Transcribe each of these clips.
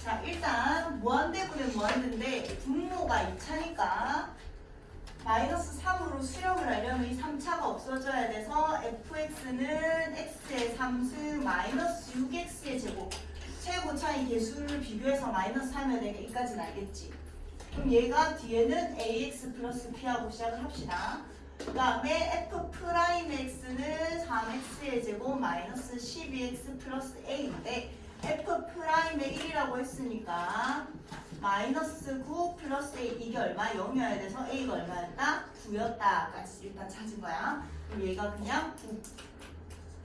자, 일단 무한대분은 무한대인데 분모가 2차니까 마이너스 3으로 수렴을 하려면 이 3차가 없어져야 돼서 fx는 x의 3승 마이너스 6x의 제곱 최고 차이 개수를 비교해서 마이너스 하면 되니까 이까지는 알겠지. 그럼 얘가 뒤에는 ax 플러스 b하고 시작을 합시다. 그 다음에 f'x는 3x의 제곱 마이너스 12x 플러스 a인데 f'의 1이라고 했으니까 마이너스 9 플러스 a 이게 얼마? 0이어야 돼서 a가 얼마였다? 9였다 까지 일단 찾은 거야. 그럼 얘가 그냥 9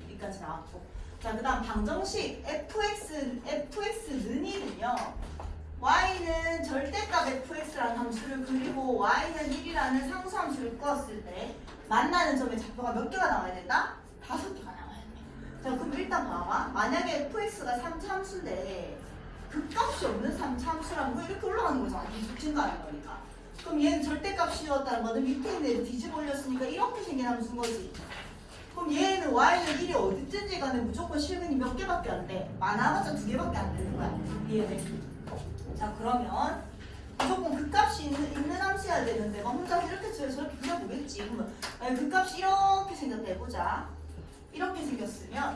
여기까지 나왔고, 자 그 다음 방정식 fx는 1은요 y는 절대값 fx라는 함수를 그리고 y는 1이라는 상수함수를 꾸었을 때 만나는 점의 좌표가 몇 개가 나와야 된다? 5개가 나와야 돼. 자 그럼 일단 봐봐. 만약에 fx가 3차함수인데 극값이 없는 3차함수라는 거 이렇게 올라가는 거잖아. 계속 증가하는 거니까. 그럼 얘는 절대값이었다는 거는 밑에 있는 애를 뒤집어 올렸으니까 이렇게 생긴 함수인 거지. 그럼 얘는 y는 1이 어디든지 간에 무조건 실근이 몇 개밖에 안 돼. 많아봤자 2개밖에 안 되는 거야. 이해돼? 자 그러면 무조건 극값이 있는 함수여야 되는데 막 혼자 이렇게 저렇게 그려보겠지. 그러면 극값이 이렇게 생겼다 해보자. 이렇게 생겼으면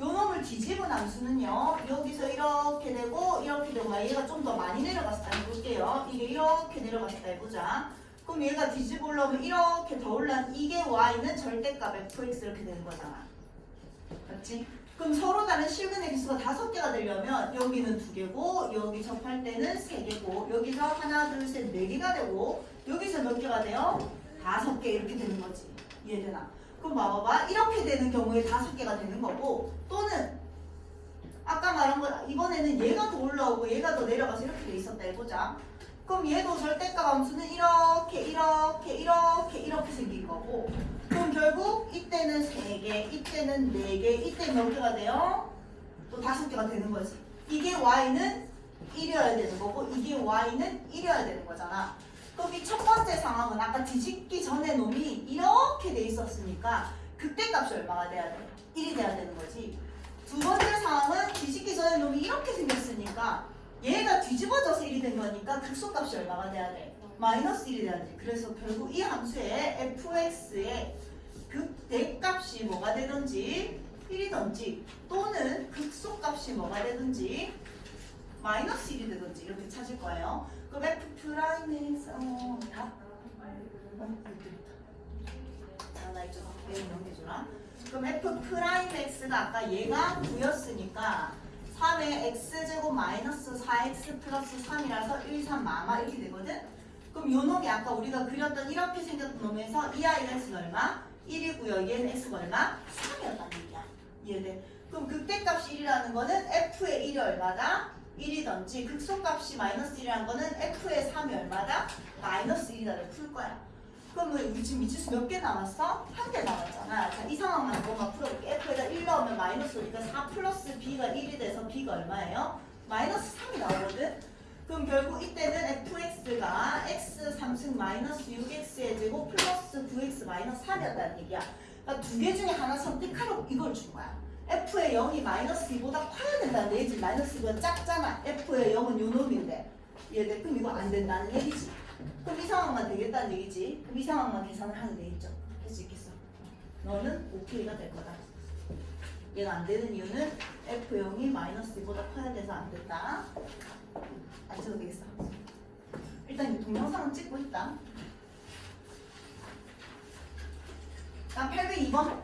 요 놈을 뒤집은 함수는요 여기서 이렇게 되고 이렇게 되고 얘가 좀 더 많이 내려갔다 해볼게요. 이게 이렇게 내려갔다 해보자. 그럼 얘가 뒤집어 올라오면 이렇게 더 올라온 이게 y는 절대값 fx 이렇게 되는 거잖아. 맞지? 그럼 서로 다른 실근의 개수가 5개가 되려면 여기는 2개고 여기 접할 때는 3개고 여기서 하나 둘 셋 4개가 되고 여기서 몇 개가 돼요? 5개 이렇게 되는 거지. 이해되나? 그럼 봐봐봐. 이렇게 되는 경우에 5개가 되는 거고 또는 아까 말한 거 이번에는 얘가 더 올라오고 얘가 더 내려가서 이렇게 돼 있었다 해보자. 그럼 얘도 절대값 함수는 이렇게 생긴 거고 그럼 결국 이때는 3개, 이때는 4개, 이때는 몇 개가 돼요? 또 5개가 되는 거지. 이게 y는 1이어야 되는 거고 이게 y는 1이어야 되는 거잖아. 그럼 이 첫 번째 상황은 아까 뒤집기 전에 놈이 이렇게 돼 있었으니까 그때 값이 얼마가 돼야 돼? 1이 돼야 되는 거지. 두 번째 상황은 뒤집기 전에 놈이 이렇게 생겼으니까 얘가 뒤집어져서 1이 된 거니까 극소값이 얼마가 돼야 돼? 마이너스 1이 돼야 돼. 그래서 결국 이 함수의 fx의 극대값이 뭐가 되든지 1이든지 또는 극소값이 뭐가 되든지 마이너스 1이 되든지 이렇게 찾을 거예요. 그럼 f'에서 나 이쪽 내용 넘겨주라. 그럼 f'x가 아까 얘가 9였으니까 3의 x제곱 마이너스 4x 플러스 3이라서 1, 3 마마 이렇게 되거든? 그럼 요 놈이 아까 우리가 그렸던 이렇게 생겼던 놈에서 이 아이가 x는 얼마? 1이고요. 얘는 x가 얼마? 3이었다는 얘기야. 이해돼? 그럼 극대값이 1이라는 거는 f의 1이 얼마다? 1이든지 극소값이 마이너스 1이라는 거는 f의 3이 얼마다? 마이너스 1이다를 풀 거야. 그럼 우리 지금 미치수 몇 개 남았어? 1개 남았잖아. 자, 이 상황만 뭔가 풀어볼게. f에다 1 넣으면 마이너스 오니까 4 플러스 b가 1이 돼서 b가 얼마예요? 마이너스 3이 나오거든? 그럼 결국 이때는 fx가 x 3승 마이너스 6x의 제곱 플러스 9x 마이너스 3이었다는 얘기야. 그러니까 두 개 중에 하나 선택하라고 이걸 준 거야. f의 0이 마이너스 2보다 커야 된다는 얘기지. 마이너스 2보다 작잖아. f의 0은 요 놈인데. 얘들 그럼 이거 안 된다는 얘기지. 그럼 이 상황만 되겠다는 얘기지. 그럼 이 상황만 계산을 하면 되겠죠. 할 수 있겠어. 너는 오케이가 될 거다. 얘가 안 되는 이유는 f0이 마이너스 2보다 커야 돼서 안 된다. 안 써도 되겠어. 일단 이 동영상은 찍고 있다. 다음 802번.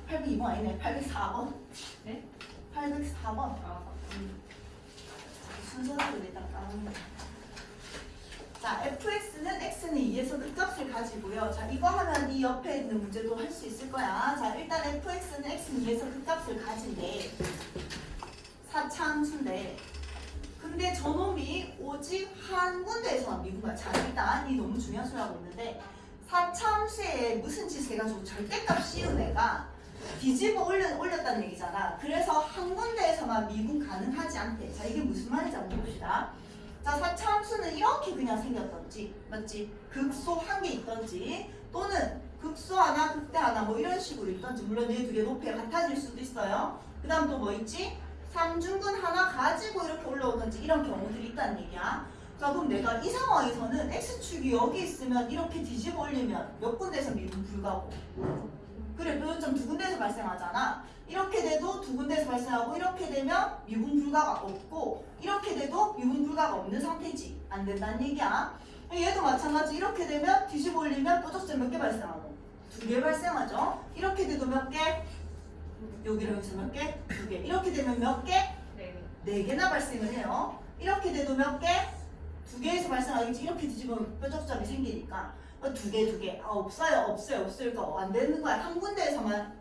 802번 아니네. 804번. 네? 804번. 순서대로 일단 까는 거야. 자, fx는 x는 2에서 극값을 가지고요. 자, 이거 하면 이 옆에 있는 문제도 할 수 있을 거야. 자, 일단 fx는 x는 2에서 극값을 가진대. 4차 함수인데 근데 저놈이 오직 한 군데에서만 미분가. 자, 일단 이 너무 중요한 소리 하고 있는데 4차 함수에 무슨 짓을 해가지고 절대값 씌운 애가 뒤집어 올렸다는 얘기잖아. 그래서 한 군데에서만 미분 가능하지 않대. 자, 이게 무슨 말인지 한번 봅시다. 자, 4차 함수는 이렇게 그냥 생겼던지, 맞지? 극소 한 개 있던지, 또는 극소 하나, 극대 하나, 뭐 이런 식으로 있던지, 물론 얘 두 개 높이가 같아질 수도 있어요. 그 다음 또 뭐 있지? 삼중근 하나 가지고 된다든지 이런 경우들이 있다는 얘기야. 자, 그럼 내가 이 상황에서는 x축이 여기 있으면 이렇게 뒤집어 올리면 몇 군데에서 미분 불가고, 그래, 변호점 두 군데에서 발생하잖아. 이렇게 돼도 두 군데에서 발생하고, 이렇게 되면 미분 불가가 없고, 이렇게 돼도 미분 불가가 없는 상태지. 안 된다는 얘기야. 얘도 마찬가지. 이렇게 되면 뒤집어 올리면 뾰족점 몇 개 발생하고, 두 개 발생하죠. 이렇게 돼도 몇 개? 여기로 여기서 몇 개? 두 개. 이렇게 되면 몇 개? 네 개나 발생을 해요. 이렇게 돼도 몇 개? 두 개에서 발생하겠지. 이렇게 뒤집으면 뾰족점이 생기니까 두 개. 없어요. 그러니까 안 되는 거야. 한 군데에서만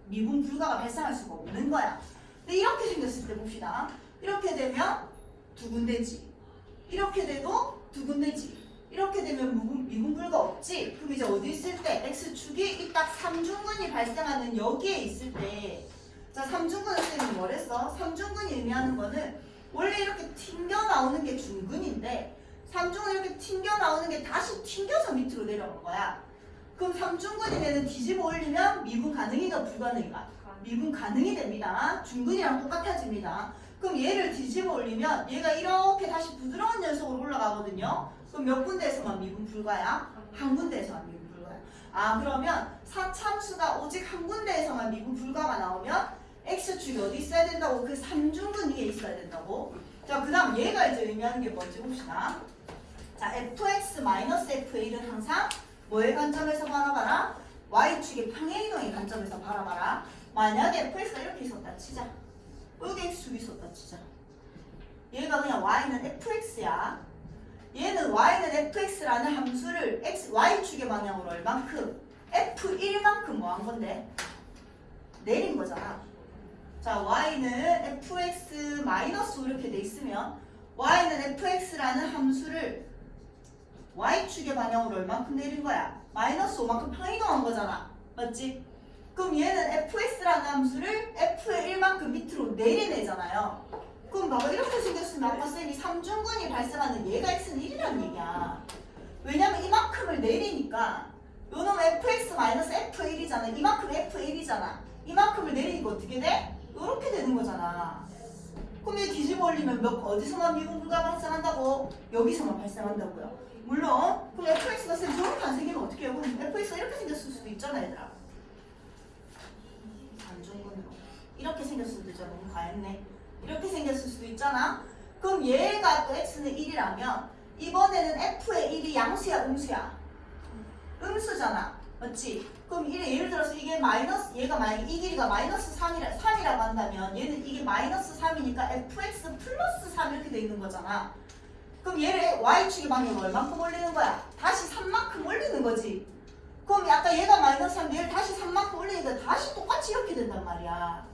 미분 불가가 발생할 수가 없는 거야. 근데 이렇게 생겼을 때 봅시다. 이렇게 되면 두 군데지. 이렇게 돼도 두 군데지. 이렇게 되면 미분 불가 없지. 그럼 이제 어디 있을 때? x축이 이 딱 삼중근이 발생하는 여기에 있을 때, 자, 삼중근을 쓰면 뭐랬어? 삼중근이 의미하는 거는 원래 이렇게 튕겨 나오는 게 중근인데, 삼중은 이렇게 튕겨 나오는 게 다시 튕겨서 밑으로 내려오는 거야. 그럼 삼중근이 되는 뒤집어 올리면 미분 가능이가 불가능이가? 미분 가능이 됩니다. 중근이랑 똑같아집니다. 그럼 얘를 뒤집어 올리면 얘가 이렇게 다시 부드러운 연속으로 올라가거든요. 그럼 몇 군데에서만 미분 불가야? 한 군데에서만 미분 불가야. 아, 그러면 사참수가 오직 한 군데에서만 미분 불가가 나오면 x축이 어디 있어야 된다고? 그 삼중근 위에 있어야 된다고. 자, 그 다음 얘가 이제 의미하는 게 뭔지 봅시다. 자, fx-f1은 항상 뭐의 관점에서 바라봐라? y축의 평행이동의 관점에서 바라봐라. 만약에 fx가 이렇게 있었다 치자. 여기 x축이 있었다 치자. 얘가 그냥 y는 fx야. 얘는 y는 fx라는 함수를 y축의 방향으로 얼만큼? f1만큼 뭐 한 건데? 내린 거잖아. 자, y는 fx 마이너스 이렇게 돼 있으면 y는 fx라는 함수를 y축의 방향으로 얼만큼 내린 거야? 마이너스 5만큼 평행이동한 거잖아. 맞지? 그럼 얘는 fx라는 함수를 f의 1만큼 밑으로 내리내잖아요. 그럼 봐봐, 이렇게 생겼으면 아까 쌤이 삼중근이 발생하는 얘가 x는 1이라는 얘기야. 왜냐면 이만큼을 내리니까 요놈 fx-f1이잖아. 이만큼 f1이잖아. 이만큼을 내리니까 어떻게 돼? 이렇게 되는 거잖아. 그럼 얘 뒤집어 올리면 어디서만 미분 불가가 발생한다고? 여기서만 발생한다고요. 물론 그럼 fx가 쌤 저렇게 안 생기면 어떻게 해요? 그럼 fx가 이렇게 생겼을 수도 있잖아, 얘들아. 삼중근으로 이렇게 생겼을 수도 있잖아. 너무 과했네. 이렇게 생겼을 수도 있잖아. 그럼 얘가 또 x는 1이라면 이번에는 f의 1이 양수야, 음수야? 음수잖아. 맞지? 그럼 예를 들어서 이게 마이너스, 얘가 만약에 이 길이가 마이너스 3이라고 한다면 얘는 이게 마이너스 3이니까 fx 플러스 3 이렇게 돼 있는 거잖아. 그럼 얘를 y축의 방향으로 얼만큼 올리는 거야? 다시 3만큼 올리는 거지. 그럼 아까 얘가 마이너스 3, 얘를 다시 3만큼 올리니까 다시 똑같이 이렇게 된단 말이야.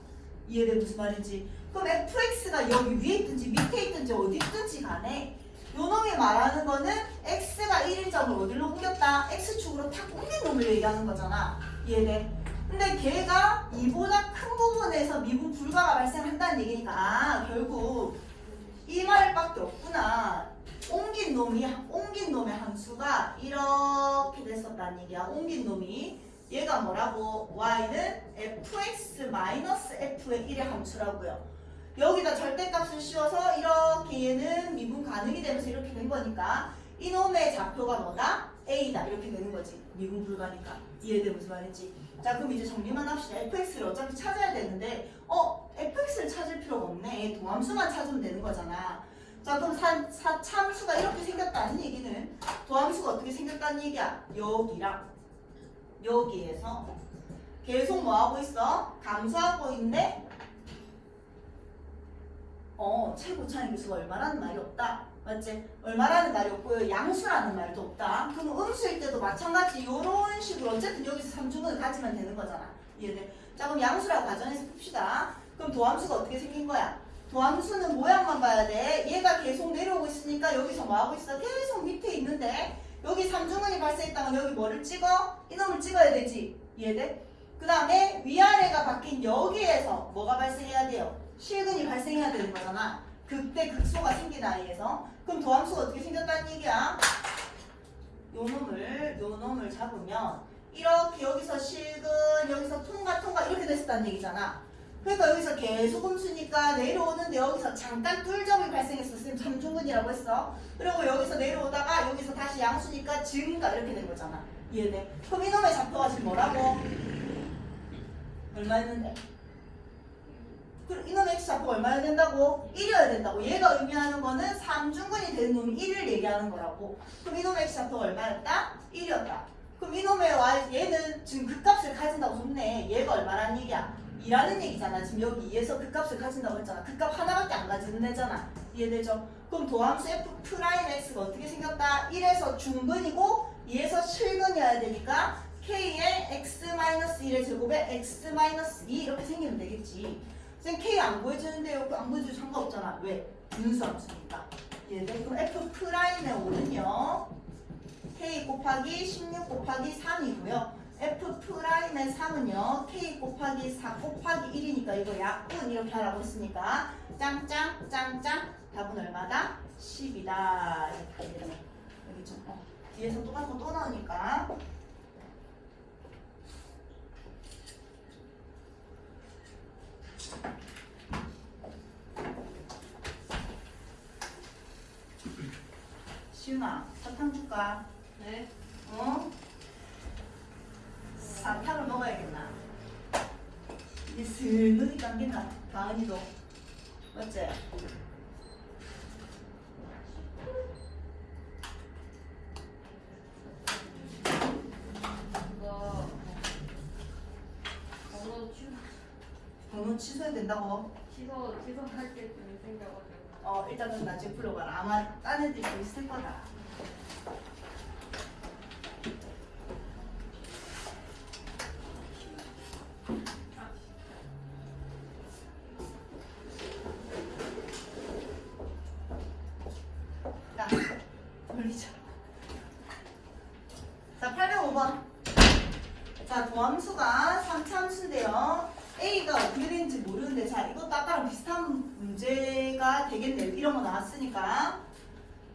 이해돼? 무슨 말인지. 그럼 fx가 여기 위에 있든지 밑에 있든지 어디 있든지 간에 요놈이 말하는 거는 x가 1인 점을 어디로 옮겼다? x축으로 탁 옮긴 놈을 얘기하는 거잖아. 이해돼? 근데 걔가 이보다 큰 부분에서 미분 불가가 발생한다는 얘기니까 아, 결국 이 말밖에 없구나. 옮긴 놈의 함수가 이렇게 됐었다는 얘기야. 옮긴 놈이 얘가 뭐라고? y는 fx-f의 1의 함수라고요. 여기다 절대값을 씌워서 이렇게 얘는 미분 가능이 되면서 이렇게 된 거니까 이놈의 좌표가 뭐다? a다. 이렇게 되는 거지. 미분 불가니까. 이해돼? 무슨 말인지. 자, 그럼 이제 정리만 합시다. fx를 어차피 찾아야 되는데 fx를 찾을 필요가 없네. 도함수만 찾으면 되는 거잖아. 자, 그럼 참수가 이렇게 생겼다는 얘기는 도함수가 어떻게 생겼다는 얘기야? 여기랑 여기에서 계속 뭐하고 있어? 감소하고 있네? 최고 차이수가 얼마라는 말이 없다. 맞지? 얼마라는 말이 없고요. 양수라는 말도 없다. 그럼 음수일 때도 마찬가지 이런 식으로 어쨌든 여기서 삼중근을 가지면 되는 거잖아. 이해돼? 자, 그럼 양수라고 가정해서 풉시다. 그럼 도함수가 어떻게 생긴 거야? 도함수는 모양만 봐야 돼. 얘가 계속 내려오고 있으니까 여기서 뭐하고 있어? 계속 밑에 있는데 여기 삼중근이 발생했다면 여기 뭐를 찍어? 이놈을 찍어야 되지. 이해돼? 그 다음에 위아래가 바뀐 여기에서 뭐가 발생해야 돼요? 실근이 발생해야 되는 거잖아. 극대 극소가 생긴 아이에서. 그럼 도함수가 어떻게 생겼다는 얘기야? 요 놈을 잡으면 이렇게 여기서 실근, 여기서 통과 이렇게 됐었다는 얘기잖아. 그러니까 여기서 계속 음수니까 내려오는데 여기서 잠깐 뚫점이 발생했어. 쌤 삼중근이라고 했어. 그리고 여기서 내려오다가 여기서 다시 양수니까 증가 이렇게 된 거잖아. 이해돼? 그럼 이놈의 좌표가 지금 뭐라고? 얼마였는데? 그럼 이놈의 x 좌표가 얼마나 된다고? 1이어야 된다고. 얘가 의미하는 거는 삼중근이 되는 놈이 1을 얘기하는 거라고. 그럼 이놈의 x 좌표가 얼마였다? 1이었다. 그럼 이놈의 y 얘는 지금 극값을 가진다고 좋네. 얘가 얼마라는 얘기야? 2라는 얘기잖아. 지금 여기 2에서 극값을 가진다고 했잖아. 극값 하나밖에 안 가지는 애잖아. 이해되죠? 그럼 도함수 f'x가 어떻게 생겼다? 1에서 중근이고 2에서 실근이어야 되니까 k의 x-1의 제곱에 x-2 이렇게 생기면 되겠지. 쌤 k 안 구해주는데요. 안 구해줘도 상관없잖아. 왜? 분수함수니까. 이해돼? 그럼 f'의 5는요. k 곱하기 16 곱하기 3이고요. f'의 3은요. k 곱하기 4 곱하기 1이니까 이거 약분 이렇게 하라고 했으니까 짱짱 짱짱 답은 얼마다? 10이다. 이렇게 되네. 여기 좀 뒤에서 똑같은 거 또 나오니까 시윤아 사탕 줄까? 네. 어? 사탕을 먹어야겠나? 이제 슬 눈이 감긴다. 다은이도 맞지? 이거 번호 번호 취소해야 된다고? 취소할 때쯤 생겨가지고. 일단은 나중에 불러봐라. 아마 딴 애들도 있을 거다. 자, 돌리자. 자, 805번. 자, 도함수가 3차함수인데요. A가 어떻게 되는지 모르는데, 자, 이것도 아까랑 비슷한 문제가 되겠네. 이런 거 나왔으니까.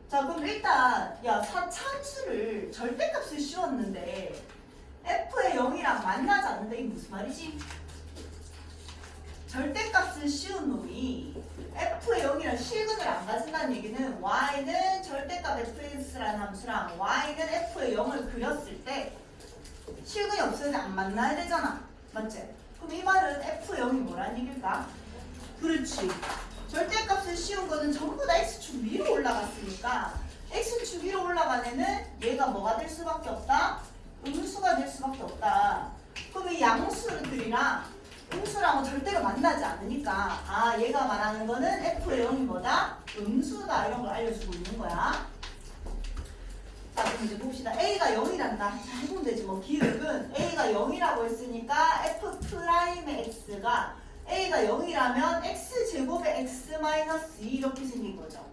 자, 그럼 일단, 야, 4차함수를 절대값을 씌웠는데, F의 0이랑 만나지 않는다. 이게 무슨 말이지? 절대값을 씌운 놈이 F의 0이랑 실근을 안 가진다는 얘기는 Y는 절대값 fx라는 함수랑 Y는 F의 0을 그렸을 때 실근이 없으면 안 만나야 되잖아. 맞지? 그럼 이 말은 F의 0이 뭐라는 얘기일까? 그렇지. 절대값을 씌운 거는 전부 다 X축 위로 올라갔으니까 X축 위로 올라간 애는 얘가 뭐가 될 수밖에 없다? 음수가 될 수밖에 없다. 그럼 이 양수들이랑 음수랑은 절대로 만나지 않으니까 얘가 말하는 거는 F의 0이 뭐다? 음수다. 이런 걸 알려주고 있는 거야. 자, 그럼 이제 봅시다. A가 0이란다. 자, 해보면 되지 뭐. 기획은 A가 0이라고 했으니까 F'의 X가 A가 0이라면 X제곱의 X-2 이렇게 생긴 거죠.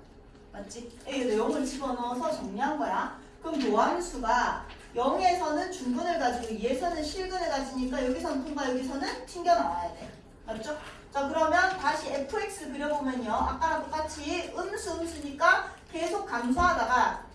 맞지? A에다 0을 집어넣어서 정리한 거야. 그럼 도함수가 0에서는 중근을 가지고 2에서는 실근을 가지니까 여기서는 통과, 여기서는 튕겨 나와야 돼. 맞죠? 자, 그러면 다시 fx 그려보면요. 아까랑 똑같이 음수니까 계속 감소하다가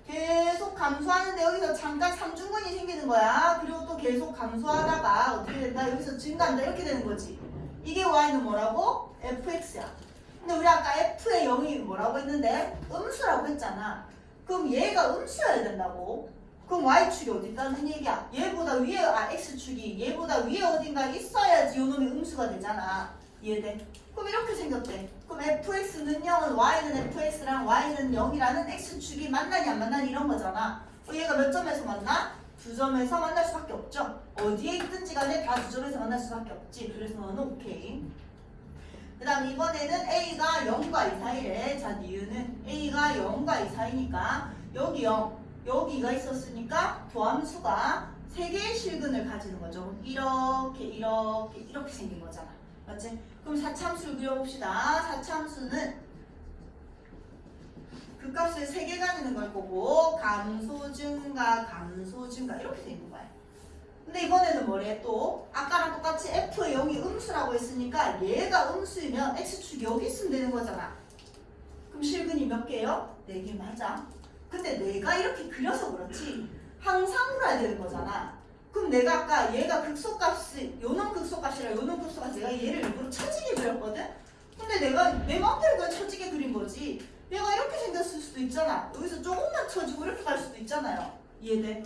계속 감소하는데 여기서 잠깐 삼중근이 생기는 거야. 그리고 또 계속 감소하다가 어떻게 된다? 여기서 증가한다. 이렇게 되는 거지. 이게 y는 뭐라고? fx야. 근데 우리 아까 f의 0이 뭐라고 했는데? 음수라고 했잖아. 그럼 얘가 음수여야 된다고. 그럼 y축이 어디 있다는 얘기야? 얘보다 위에, x축이 얘보다 위에 어딘가 있어야지 요놈이 음수가 되잖아. 이해돼? 그럼 이렇게 생겼대. 그럼 fx는 0은 y는 fx랑 y는 0이라는 x축이 만나니 안 만나니 이런 거잖아. 얘가 몇 점에서 만나? 두 점에서 만날 수밖에 없죠. 어디에 있든지 간에 다 두 점에서 만날 수밖에 없지. 그래서 너는 오케이. 그 다음 이번에는 a가 0과 2 사이래. 자, 이유는 a가 0과 2 사이니까 여기 0 여기가 있었으니까 도함수가 3개의 실근을 가지는 거죠. 이렇게 생긴 거잖아. 맞지? 그럼 4차함수를 그려봅시다. 4차함수는 그 값을 3개 가지는 걸 보고 감소 증가 이렇게 돼 있는 거야. 근데 이번에는 뭐래? 또 아까랑 똑같이 F의 0이 음수라고 했으니까 얘가 음수이면 X축이 여기 있으면 되는 거잖아. 그럼 실근이 몇 개요? 4개 맞아. 근데 내가 이렇게 그려서 그렇지 항상 물어야 되는 거잖아. 그럼 내가 아까 얘가 극소값이 요놈 극소값이라 요놈 극소값 내가 얘를 일부러 처지게 그렸거든? 근데 내가 내 마음대로 그냥 처지게 그린 거지. 얘가 이렇게 생겼을 수도 있잖아. 여기서 조금만 쳐주고 이렇게 갈 수도 있잖아요. 이해돼?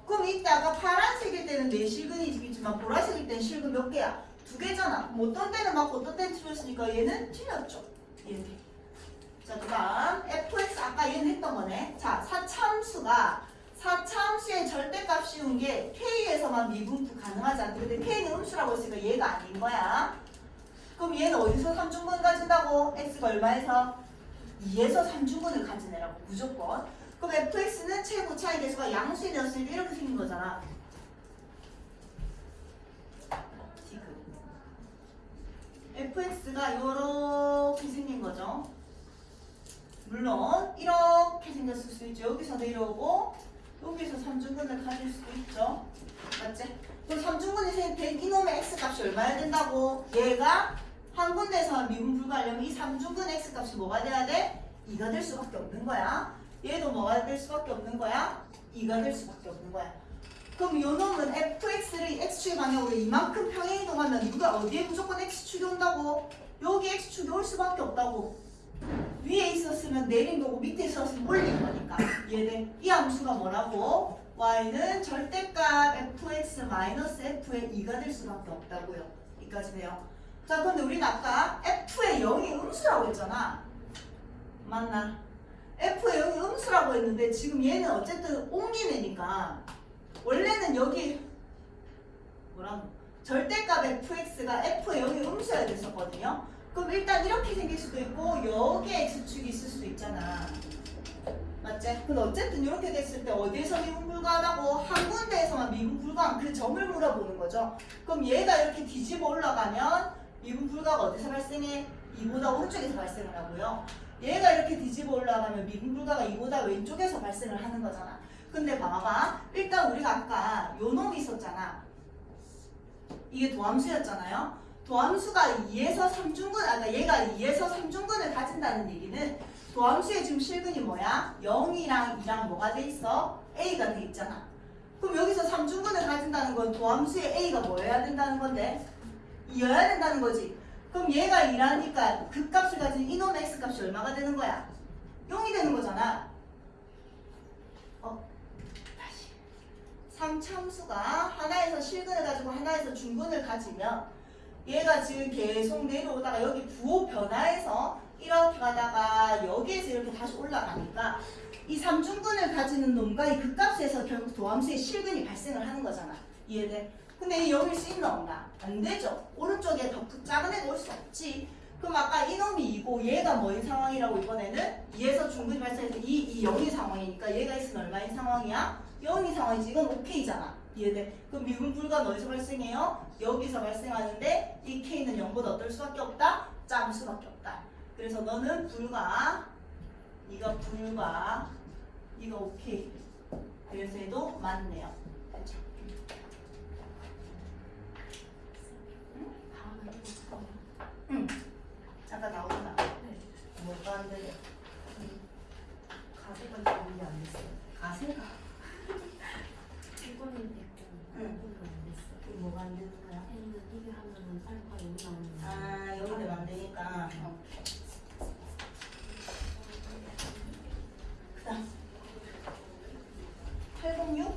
그럼 이때 아까 파란색일 때는 네 실근이지만 보라색일 때는 실근 몇 개야? 두 개잖아. 뭐 어떤 때는 맞고 어떤 때는 틀렸으니까 얘는 틀렸죠. 이해돼? 자, 그 다음 fx 아까 얘는 했던 거네. 자, 사차함수의 절대값 씌운 게 k에서만 미분수 가능하지 않대. 근데 k는 음수라고 했으니까 얘가 아닌 거야. 그럼 얘는 어디서 삼중근 가진다고? x가 얼마에서? 2에서 삼중근을 가지내라고 무조건. 그럼 fx는 최고 차이 계수가 양수에 넣었으니까 이렇게 생긴 거잖아. 지금 fx가 이렇게 생긴 거죠. 물론 이렇게 생겼을 수 있죠. 여기서 내려오고 여기서 삼중근을 가질 수도 있죠. 맞지? 그럼 삼중근이 된 이놈의 x값이 얼마야 된다고? 얘가 한 군데에서 미분 불가하려면 이 삼중근 x값이 뭐가 돼야 돼? 2가 될 수밖에 없는 거야. 얘도 뭐가 될 수밖에 없는 거야? 2가 될 수밖에 없는 거야. 그럼 요 놈은 fx를 x축의 방향으로 이만큼 평행 이동하면 누가 어디에 무조건 x축이 온다고? 여기 x축이 올 수밖에 없다고. 위에 있었으면 내린 거고 밑에 있었으면 올린 거니까. 얘네 이 함수가 뭐라고? y는 절대값 fx-f의 2가 될 수밖에 없다고요. 여기까지네요. 자, 근데 우리는 아까 f의 0이 음수라고 했잖아. 맞나? f의 0이 음수라고 했는데 지금 얘는 어쨌든 옮긴 애니까 원래는 여기 뭐라고? 절대값 fx가 f의 0이 음수여야 됐었거든요. 그럼 일단 이렇게 생길 수도 있고 여기에 x축이 있을 수도 있잖아. 맞지? 근데 어쨌든 이렇게 됐을 때 어디에서 미분 불가하다고? 한 군데에서만 미분 불가한 그 점을 물어보는 거죠. 그럼 얘가 이렇게 뒤집어 올라가면 미분 불가가 어디서 발생해? 2보다 오른쪽에서 발생을 하고요. 얘가 이렇게 뒤집어 올라가면 미분 불가가 2보다 왼쪽에서 발생을 하는 거잖아. 근데 봐봐. 일단 우리가 아까 요 놈이 있었잖아. 이게 도함수였잖아요. 도함수가 2에서 3중근, 아까 얘가 2에서 3중근을 가진다는 얘기는 도함수의 지금 실근이 뭐야? 0이랑 2랑 뭐가 돼 있어? A가 돼 있잖아. 그럼 여기서 3중근을 가진다는 건 도함수의 A가 뭐여야 된다는 건데? 2여야 된다는 거지. 그럼 얘가 2라니까 그 값을 가진 이놈의 X값이 얼마가 되는 거야? 0이 되는 거잖아. 다시. 3차함수가 하나에서 실근을 가지고 하나에서 중근을 가지면 얘가 지금 계속 내려오다가 여기 부호 변화해서 이렇게 가다가 여기에서 이렇게 다시 올라가니까 이 삼중근을 가지는 놈과 이 극값에서 결국 도함수의 실근이 발생을 하는 거잖아. 이해돼? 근데 이 여길 수 있나 없나? 안 되죠. 오른쪽에 더 작은 애가 올 수 없지. 그럼 아까 이놈이 2고 얘가 뭐인 상황이라고 이번에는 2에서 중근이 발생해서 2 0인 상황이니까 얘가 있으면 얼마인 상황이야? 0인 상황이지. 이건 오케이잖아. 이해돼? 그럼 미분 불가는 어디서 발생해요? 여기서 발생하는데 이 K는 0보다 어떨 수밖에 없다? 작을 수밖에 없다. 그래서 너는 불가, 이거 불가, 이거 오케이. 그래서 얘도 맞네요. 그렇죠? 응. 아까 나오잖아. 네. 뭐가 안 되래? 가세가 준비 안 됐어요. 가세가? 이거는 됐고 응. 이거는 안 됐어. 그게 뭐가 안 되는 거야? 근데 이게 하면은 알파 여기 나오는 거. 아, 여기 되면 안 되니까. 그다음 806?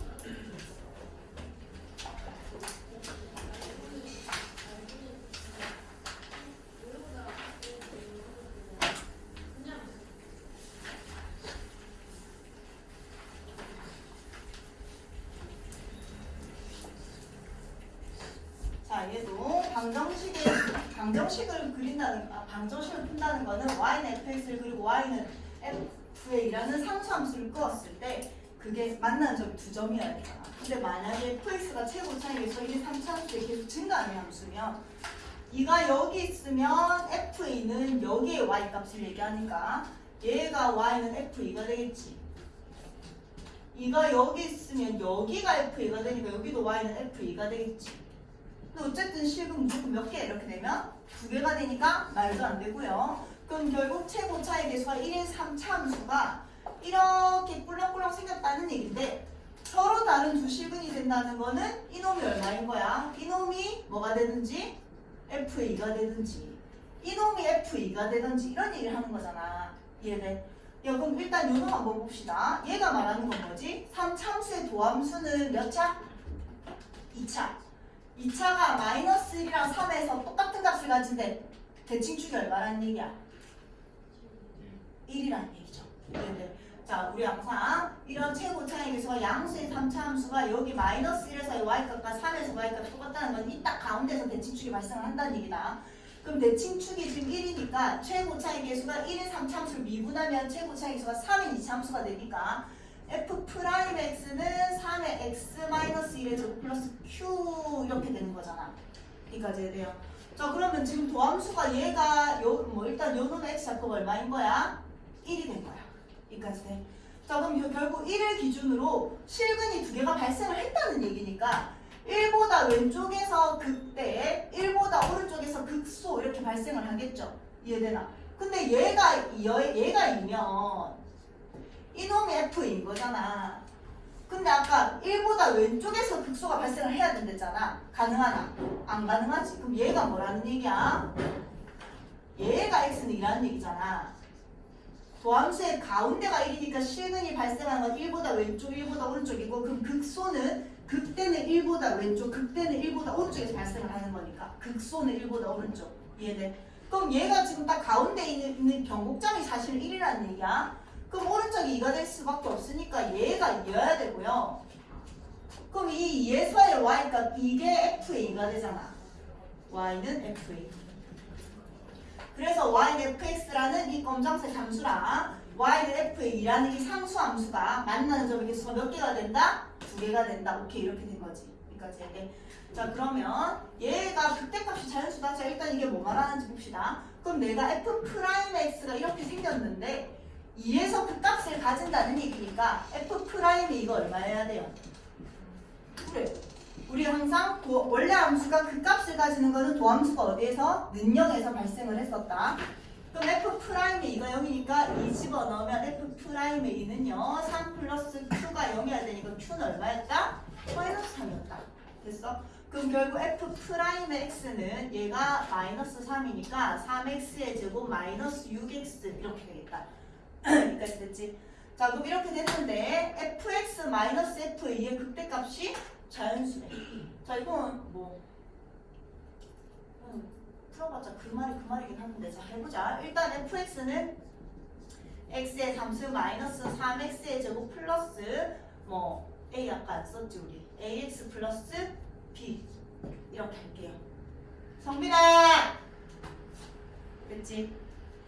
자, 얘도 방정식을 그린다는, 방정식을 푼다는 거는 y는 fx를 그리고 y는 fA라는 상수함수를 끄었을 때 그게 만나는 점이 두 점이어야 되잖아. 근데 만약에 fx가 최고 차이에서 1, 3차함수에 계속 증가하는 함수면 2가 여기 있으면 fa는 여기에 y 값을 얘기하니까 얘가 y는 f2가 되겠지. 2가 여기 있으면 여기가 f2가 되니까 여기도 y는 f2가 되겠지. 근데 어쨌든 실근 무조건 몇 개 이렇게 되면 두 개가 되니까 말도 안 되고요. 그럼 결국 최고 차이 계수가 1인 3차 함수가 이렇게 꿀렁꿀렁 생겼다는 얘기인데 서로 다른 두 실근이 된다는 거는 이놈이 얼마인 거야? 이놈이 뭐가 되든지 F의 2가 되든지 이놈이 F2가 되든지 이런 얘기를 하는 거잖아. 이해돼? 야, 그럼 일단 요놈 한번 봅시다. 얘가 말하는 건 뭐지? 3참수의 도함수는 몇 차? 2차. 2차가 마이너스 1이랑 3에서 똑같은 값을 가진데 대칭축이 얼마라는 얘기야? 1이라는 얘기죠. 이해돼? 자, 우리 항상 이런 최고차의 계수가 양수의 3차 함수가 여기 마이너스 1에서의 y값과 3에서 y값이 똑같다는 건 이 딱 가운데서 대칭축이 발생을 한다는 얘기다. 그럼 대칭축이 지금 1이니까 최고차의 계수가 1인 3차 함수를 미분하면 최고차의 계수가 3인 2차 함수가 되니까 f'x는 3의 x-1의 제곱 플러스 q 이렇게 되는 거잖아. 여기까지 해야 돼요. 자, 그러면 지금 도함수가 얘가 일단 요 놈의 x좌표가 얼마인 거야? 1이 된 거야. 여기까지 돼. 자, 그럼 결국 1을 기준으로 실근이 두 개가 발생을 했다는 얘기니까 1보다 왼쪽에서 극대, 1보다 오른쪽에서 극소 이렇게 발생을 하겠죠. 이해되나? 근데 얘가 2면 이놈이 F인 거잖아. 근데 아까 1보다 왼쪽에서 극소가 발생을 해야 된댔잖아. 가능하나? 안 가능하지. 그럼 얘가 뭐라는 얘기야? 얘가 X는 2라는 얘기잖아. 도함수의 가운데가 1이니까 실근이 발생하는 건 1보다 왼쪽, 1보다 오른쪽이고 그럼 극소는 극대는 1보다 왼쪽, 극대는 1보다 오른쪽에서 발생을 하는 거니까 극소는 1보다 오른쪽. 이해돼? 그럼 얘가 지금 딱 가운데 있는 변곡점이 사실 1이라는 얘기야. 그럼 오른쪽이 2가 될 수밖에 없으니까 얘가 2여야 되고요. 그럼 이 2에서의 y값 이게 f의 2가 되잖아. y는 f의 2. 그래서 y는 fx라는 이 검정색 함수랑 y는 f의 2라는 이 상수 함수가 만나는 점의 개수가 몇 개가 된다? 2개가 된다. 오케이, 이렇게 된 거지. 여기까지 얘기. 자, 그러면 얘가 극대값이 자연수다. 자, 일단 이게 뭐 말하는지 봅시다. 그럼 내가 f'x가 이렇게 생겼는데 2에서 그 값을 가진다는 얘기니까 f'이 이거 얼마여야 돼요? 그래. 우리 항상 원래 함수가 그 값을 가지는 거는 도함수가 어디에서? 는영에서 발생을 했었다. 그럼 f'이 이거 0이니까 2 집어넣으면 f'의 2는요 3 플러스 q가 0이어야 되니까 q는 얼마였다? 마이너스 3이었다. 됐어? 그럼 결국 f'의 x는 얘가 마이너스 3이니까 3x의 제곱 마이너스 6x 이렇게 되겠다. 여기까지 됐지? 자, 그럼 이렇게 됐는데 fx-f의 극대값이 자연수네. 자, 이건 뭐 풀어봤자 그 말이긴 한데 자, 해보자. 일단 fx는 x의 함수 마이너스 3x의 제곱 플러스 뭐 a 아까 썼지 우리 ax 플러스 b 이렇게 할게요. 성빈아! 됐지?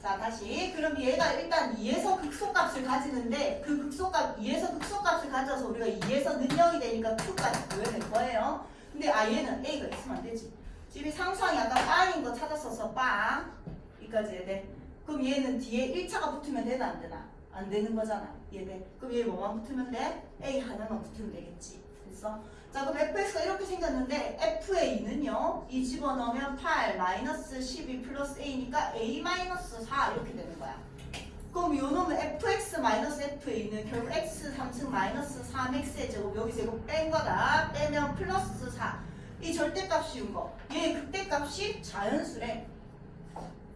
자, 다시. 그럼 얘가 일단 2에서 극소값을 가지는데 그 극소값 2에서 극소값을 가져서 우리가 2에서 는영이 되니까 q까지 구해낼 거예요. 근데 얘는 a가 있으면 안 되지. 지금 상수항이 아까 빵인 거 찾았어서 빵 여기까지 해야 돼. 그럼 얘는 뒤에 1차가 붙으면 되나 안 되나? 안 되는 거잖아. 이해돼? 그럼 얘 뭐만 붙으면 돼? a 하나만 붙으면 되겠지. 됐어? 자, 그럼 fx가 이렇게 생겼는데 f의 2는요 2 집어넣으면 8 마이너스 12 플러스 a니까 a 마이너스 4 이렇게 되는 거야. 그럼 요 놈은 fx 마이너스 f의 2는 결국 x 3승 마이너스 3x의 제곱 여기 제곱 뺀 거다. 빼면 플러스 4 이 절대값 씌운 거. 얘의 극대값이 자연수래.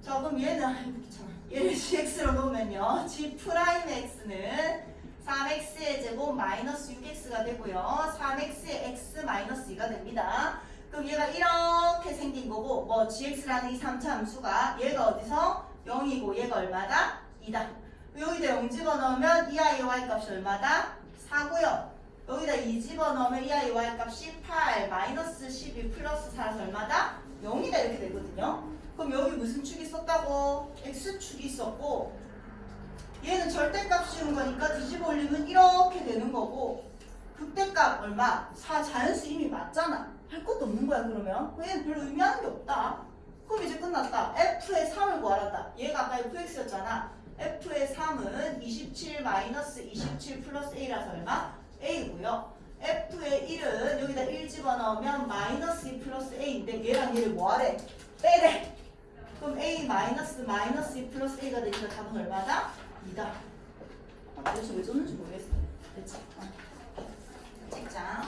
자, 그럼 얘는 아이고 귀찮아. 얘를 gx로 놓으면요 g 프라임의 x는 3x의 제곱 마이너스 6x가 되고요. 3x의 x 마이너스 2가 됩니다. 그럼 얘가 이렇게 생긴 거고 뭐 gx라는 이 3차 함수가 얘가 어디서 0이고 얘가 얼마다? 2다. 여기다 0 집어넣으면 이 아이의 y값이 얼마다? 4고요. 여기다 2 집어넣으면 이 아이의 y값이 8 마이너스 12 플러스 4라서 얼마다? 0이다 이렇게 되거든요. 그럼 여기 무슨 축이 있었다고? x축이 있었고 얘는 절대값 씌운 거니까 뒤집어 올리면 이렇게 되는 거고 극대값 얼마? 4 자연수 이미 맞잖아. 할 것도 없는 거야 그러면. 얘는 별로 의미하는 게 없다. 그럼 이제 끝났다. f의 3을 구하란다. 얘가 아까 fx였잖아. f의 3은 27 마이너스 27 플러스 a라서 얼마? a고요. f의 1은 여기다 1 집어넣으면 마이너스 2 플러스 a인데 얘랑 얘를 뭐하래? 빼래. 그럼 a 마이너스 2 플러스 a가 되니까 답은 얼마다? 2다. 도대체 왜 줬는지 모르겠어. 됐지? 책장.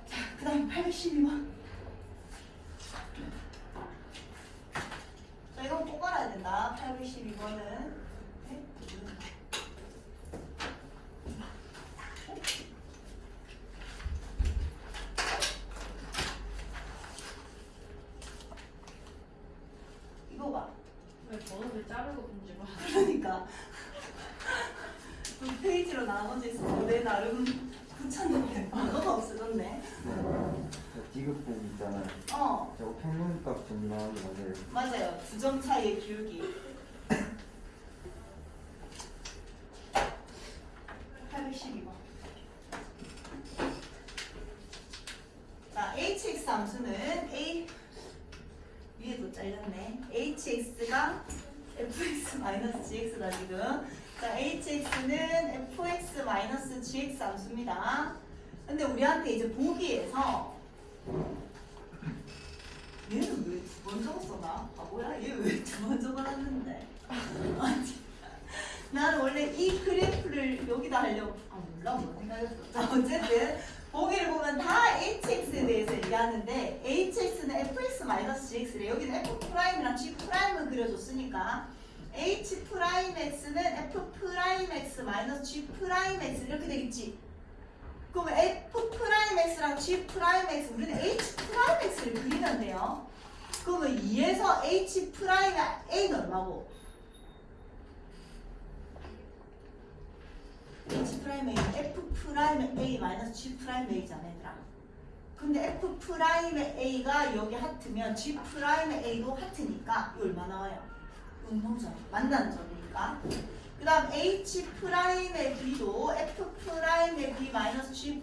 자, 그 다음 812번. 자, 이건 꼭 알아야 된다. 812번은. 이거 봐. 왜 번호를 자르고 본지 봐. 그러니까. 두 페이지로 나눠져 있어서 내 나름 붙였는데 번호가 없어졌네. 저 디귿복 있잖아요. 어, 저거 평균값 정리하는 거를 맞아요. 2점 차이의 기울기. 812번. 자, hx 함수는 위에도 잘렸네. hx가 fx-gx다 지금. 자, hx는 fx-gx 함수입니다. 근데 우리한테 이제 보기에서 얘는 왜 두 번 적었어? 바보야? 얘 왜 두 번 적어놨는데? 아니, 나는 원래 이 그래프를 여기다 하려고 몰라 뭐 생각했어. 자, 어쨌든 보기를 보면 다 hx에 대해서 얘기하는데 hx는 fx-gx래. 여기는 f'이랑 g'을 그려줬으니까 h'x는 f'x-g'x 이렇게 되겠지. 그러면 f'x랑 g'x 우리는 h'x를 그리면 돼요. 그러면 2에서 h'의 a는 얼마고? h'A는 f'A 마이너스 g'A잖아 얘들아. 근데 f'A가 여기 하트면 g'A도 하트니까 이거 얼마 나와요? 음노점 만나는 점이니까. 그 다음 h'의 b도 f'의 b 마이너스 g'의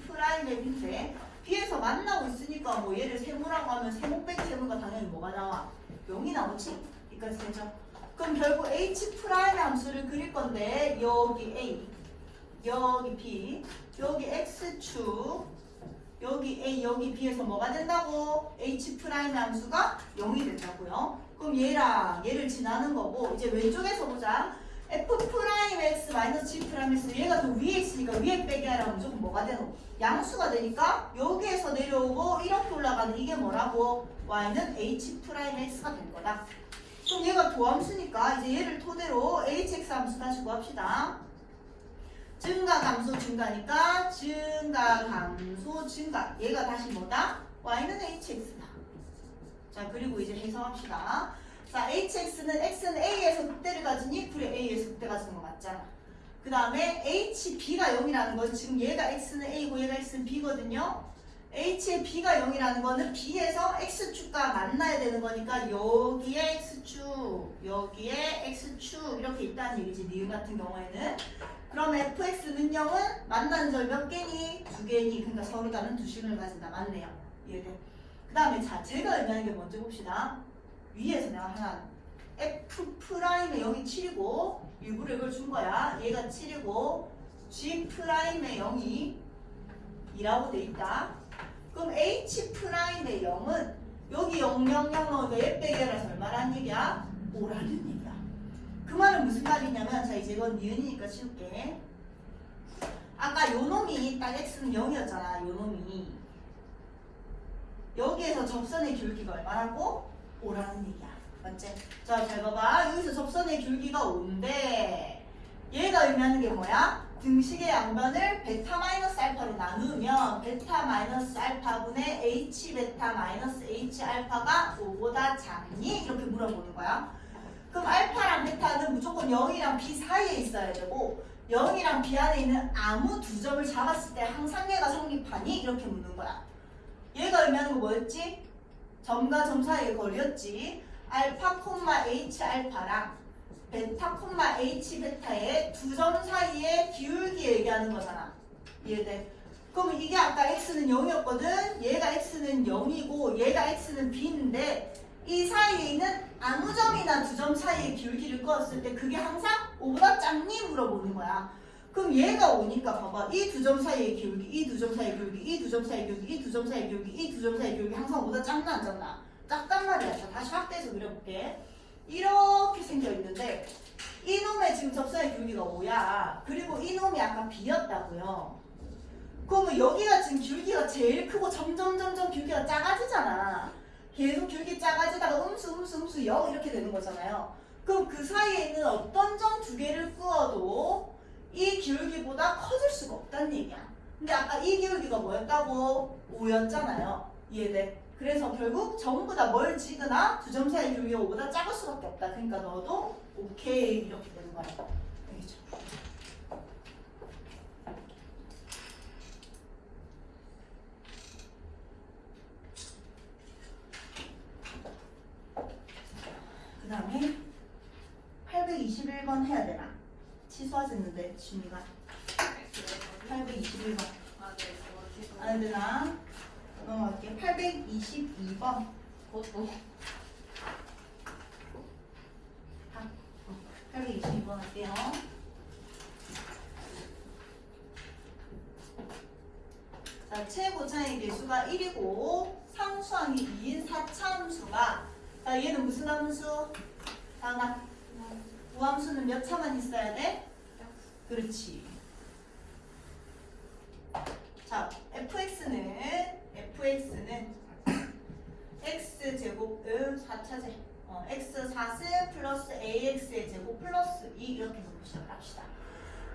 b인데 b에서 만나고 있으니까 뭐 얘를 세모라고 하면 세모 빼기 세모가 당연히 뭐가 나와? 0이 나오지? 여기까지 되죠? 그럼 결국 h' 함수를 그릴 건데 여기 a 여기 B, 여기 X축, 여기 A, 여기 B에서 뭐가 된다고? H' 함수가 0이 된다고요. 그럼 얘랑 얘를 지나는 거고 이제 왼쪽에서 보자. F'X-G'X 얘가 더 위에 있으니까 위에 빼기 하라고 무조건 뭐가 되노? 양수가 되니까 여기에서 내려오고 이렇게 올라가는 이게 뭐라고? Y는 H'X가 될 거다. 그럼 얘가 도함수니까 이제 얘를 토대로 HX 함수 다시 구합시다. 증가감소 증가니까 증가감소 증가 얘가 다시 뭐다? y는 hx다. 자 그리고 이제 해석합시다. 자 hx는 x는 a에서 극대를 가지니 그래 a에서 극대 가지는 거 맞잖아. 그 다음에 hb가 0이라는 건 지금 얘가 x는 a고 얘가 x는 b거든요. h의 b가 0이라는 거는 b에서 x축과 만나야 되는 거니까 여기에 x축 여기에 x축 이렇게 있다는 얘기지. 니은 같은 경우에는 그럼 fx는 0은 만나는 절 몇 개니? 2개니. 그러니까 서로 다른 두 식을 가진다. 맞네요. 이해돼? 그 다음에 자 제가 의미하는 게 먼저 봅시다. 위에서 내가 하나 f'의 0이 7이고 일부러 이걸 준 거야. 얘가 7이고 g'의 0이 2라고 돼 있다. 그럼 h'의 0은 여기 0, 0, 0 넣으니까 얘 빼기라서 얼마라는 얘기야? 5라는 얘기야. 그 말은 무슨 말이냐면 자 이제 이건 니은이니까 치울게. 아까 요 놈이 딱 x는 0이었잖아. 요 놈이 여기에서 접선의 기울기가 얼마라고? 5라는 얘기야. 맞지? 자 잘 봐봐. 여기서 접선의 기울기가 5인데 얘가 의미하는 게 뭐야? 등식의 양변을 베타 마이너스 알파로 나누면 베타 마이너스 알파분의 h 베타 마이너스 h 알파가 5보다 작니? 이렇게 물어보는 거야. 그럼 알파랑 베타는 무조건 0이랑 b 사이에 있어야 되고 0이랑 b 안에 있는 아무 두 점을 잡았을 때 항상 얘가 성립하니? 이렇게 묻는 거야. 얘가 의미하는 거 뭐였지? 점과 점 사이의 거리였지. 알파 콤마 h 알파랑 베타 콤마 h 베타의 두 점 사이의 기울기 얘기하는 거잖아. 이해돼? 그럼 이게 아까 x는 0이었거든. 얘가 x는 0이고 얘가 x는 b인데 이 사이에 있는 아무 점이나 두 점 사이의 기울기를 끄었을 때 그게 항상 5보다 작니? 물어보는 거야. 그럼 얘가 오니까 봐봐. 이 두 점 사이의 기울기, 이 두 점 사이의 기울기, 이 두 점 사이의 기울기, 이 두 점 사이의 기울기, 이 두 점 사이의 기울기 항상 5보다 작나 안 작나? 작단 말이야. 자, 다시 확대해서 그려볼게. 이렇게 생겨 있는데 이놈의 지금 접선의 기울기가 5야. 그리고 이놈이 아까 B였다고요. 그러면 여기가 지금 기울기가 제일 크고 점점 기울기가 작아지잖아. 계속 기울기 작아지다가 음수 0 이렇게 되는 거잖아요. 그럼 그 사이에 있는 어떤 점 두 개를 끄어도 이 기울기보다 커질 수가 없다는 얘기야. 근데 아까 이 기울기가 뭐였다고? 5였잖아요. 이해돼? 그래서 결국 전부 다 뭘 지그나 두 점 사이 기울기가 5보다 작을 수밖에 없다. 그러니까 너도 오케이 이렇게 되는 거야. 알겠죠? 그 다음에 821번 해야 되나? 취소하셨는데 준이가 821번 아, 네, 저거 취소. 안 되나? 넘어갈게요. 822번 그것도 822번 할게요. 자, 최고차의 개수가 1이고 상수항이 2인 4차함수가 자, 얘는 무슨 함수? 다나 우함수는 몇 차만 있어야 돼? 그렇지. 자, fx는 x제곱은 4차제 x 4승 플러스 ax의 제곱 플러스 2 이렇게 해서 시작을 합시다.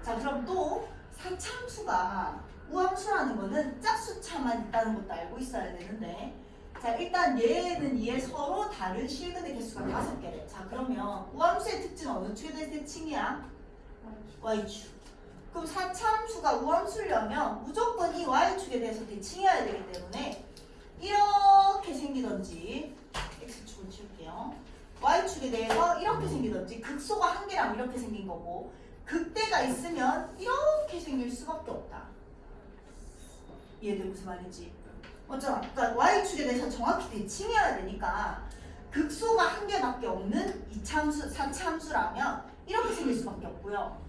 자, 그럼 또 4차함수가 우함수라는 거는 짝수차만 있다는 것도 알고 있어야 되는데 자, 일단 얘는 얘 서로 다른 실근의 개수가 5개래. 자, 그러면 우함수의 특징은 어느 축에 대해서 대칭이야? y축. 그럼 4차함수가 우함수려면 무조건 이 y축에 대해서 대칭해야 되기 때문에 이렇게 생기던지 x축을 지울게요. y축에 대해서 이렇게 생기던지 극소가 한 개라면 이렇게 생긴 거고 극대가 있으면 이렇게 생길 수밖에 없다. 이해돼 무슨 말인지? 맞잖아. 그러니까 y축에 대해서 정확히 대칭해야 되니까 극소가 한 개밖에 없는 2차함수, 4차함수라면 이렇게 생길 수밖에 없고요.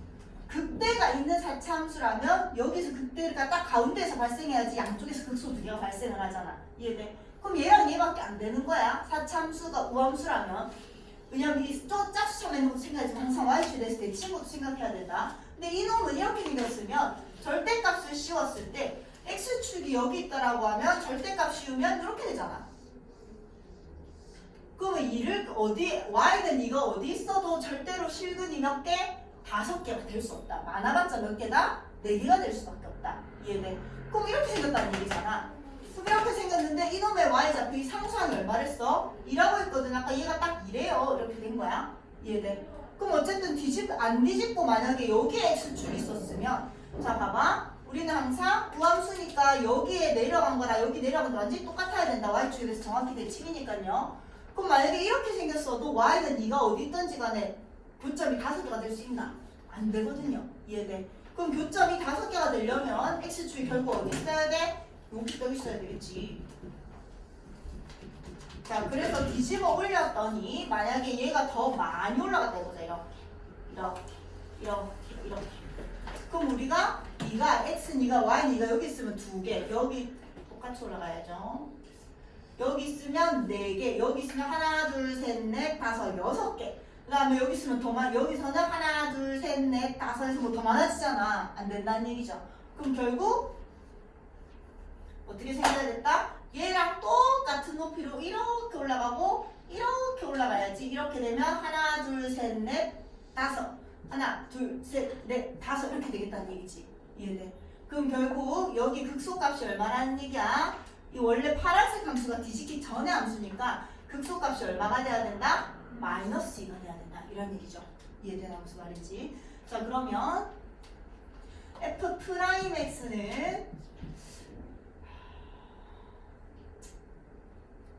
극대가 있는 4차함수라면 여기서 극대가 딱 가운데에서 발생해야지 양쪽에서 극소 두 개가 발생을 하잖아. 이해돼? 그럼 얘랑 얘밖에 안 되는 거야. 4차함수가 우함수라면. 왜냐면 이 짝수처럼 있는 것도 생각하지만 항상 y축에 대해서 대칭 것도 생각해야 된다. 근데 이놈은 이렇게 생겼으면 절대값을 씌웠을 때 x축이 여기 있다라고 하면 절대값 씌우면 이렇게 되잖아. 그러면 이를 어디 y는 이거 어디 있어도 절대로 실근이 몇 개? 5개가 될 수 없다. 많아봤자 몇 개다? 4개가 될 수밖에 없다. 이해돼? 그럼 이렇게 생겼다는 얘기잖아. 그럼 이렇게 생겼는데 이놈의 y좌표 이 상수항이 얼마랬어? 2라고 했거든. 아까 얘가 딱 2래요. 이렇게 된 거야. 이해돼? 그럼 어쨌든 안 뒤집고 만약에 여기에 x축이 있었으면 자 봐봐. 우리는 항상 우함수니까 여기에 내려간 거랑 여기 내려간 거 완전히 똑같아야 된다. y축에 대해서 정확히 대칭이니까요. 그럼 만약에 이렇게 생겼어도 y는 네가 어디 있든지 간에 교점이 5개가 될 수 있나? 안 되거든요. 이해돼? 그럼 교점이 5개가 되려면 x축이 결국 어디 있어야 돼? 여기 떠 있어야 되겠지. 자, 그래서 뒤집어 올렸더니 만약에 얘가 더 많이 올라갔다 해보자. 이렇게. 그럼 우리가 네가 x, 네가 y, 네가 여기 있으면 2개, 여기 똑같이 올라가야죠. 여기 있으면 4개, 여기 있으면 하나, 둘, 셋, 넷, 다섯, 6개. 그 다음에 여기 있으면 여기서는 하나, 둘, 셋, 넷, 다섯에서 뭐 더 많아지잖아. 안 된다는 얘기죠. 그럼 결국 어떻게 생겨야 됐다? 얘랑 똑같은 높이로 이렇게 올라가고 이렇게 올라가야지. 이렇게 되면 하나, 둘, 셋, 넷, 다섯. 하나, 둘, 셋, 넷, 다섯 이렇게 되겠다는 얘기지. 이해돼? 그럼 결국 여기 극소값이 얼마라는 얘기야? 이 원래 파란색 함수가 뒤집기 전에 함수니까 극소값이 얼마가 돼야 된다? 마이너스 2가 돼야 된다. 이런 얘기죠. 이해되나 무슨 말인지. 자, 그러면 f'x는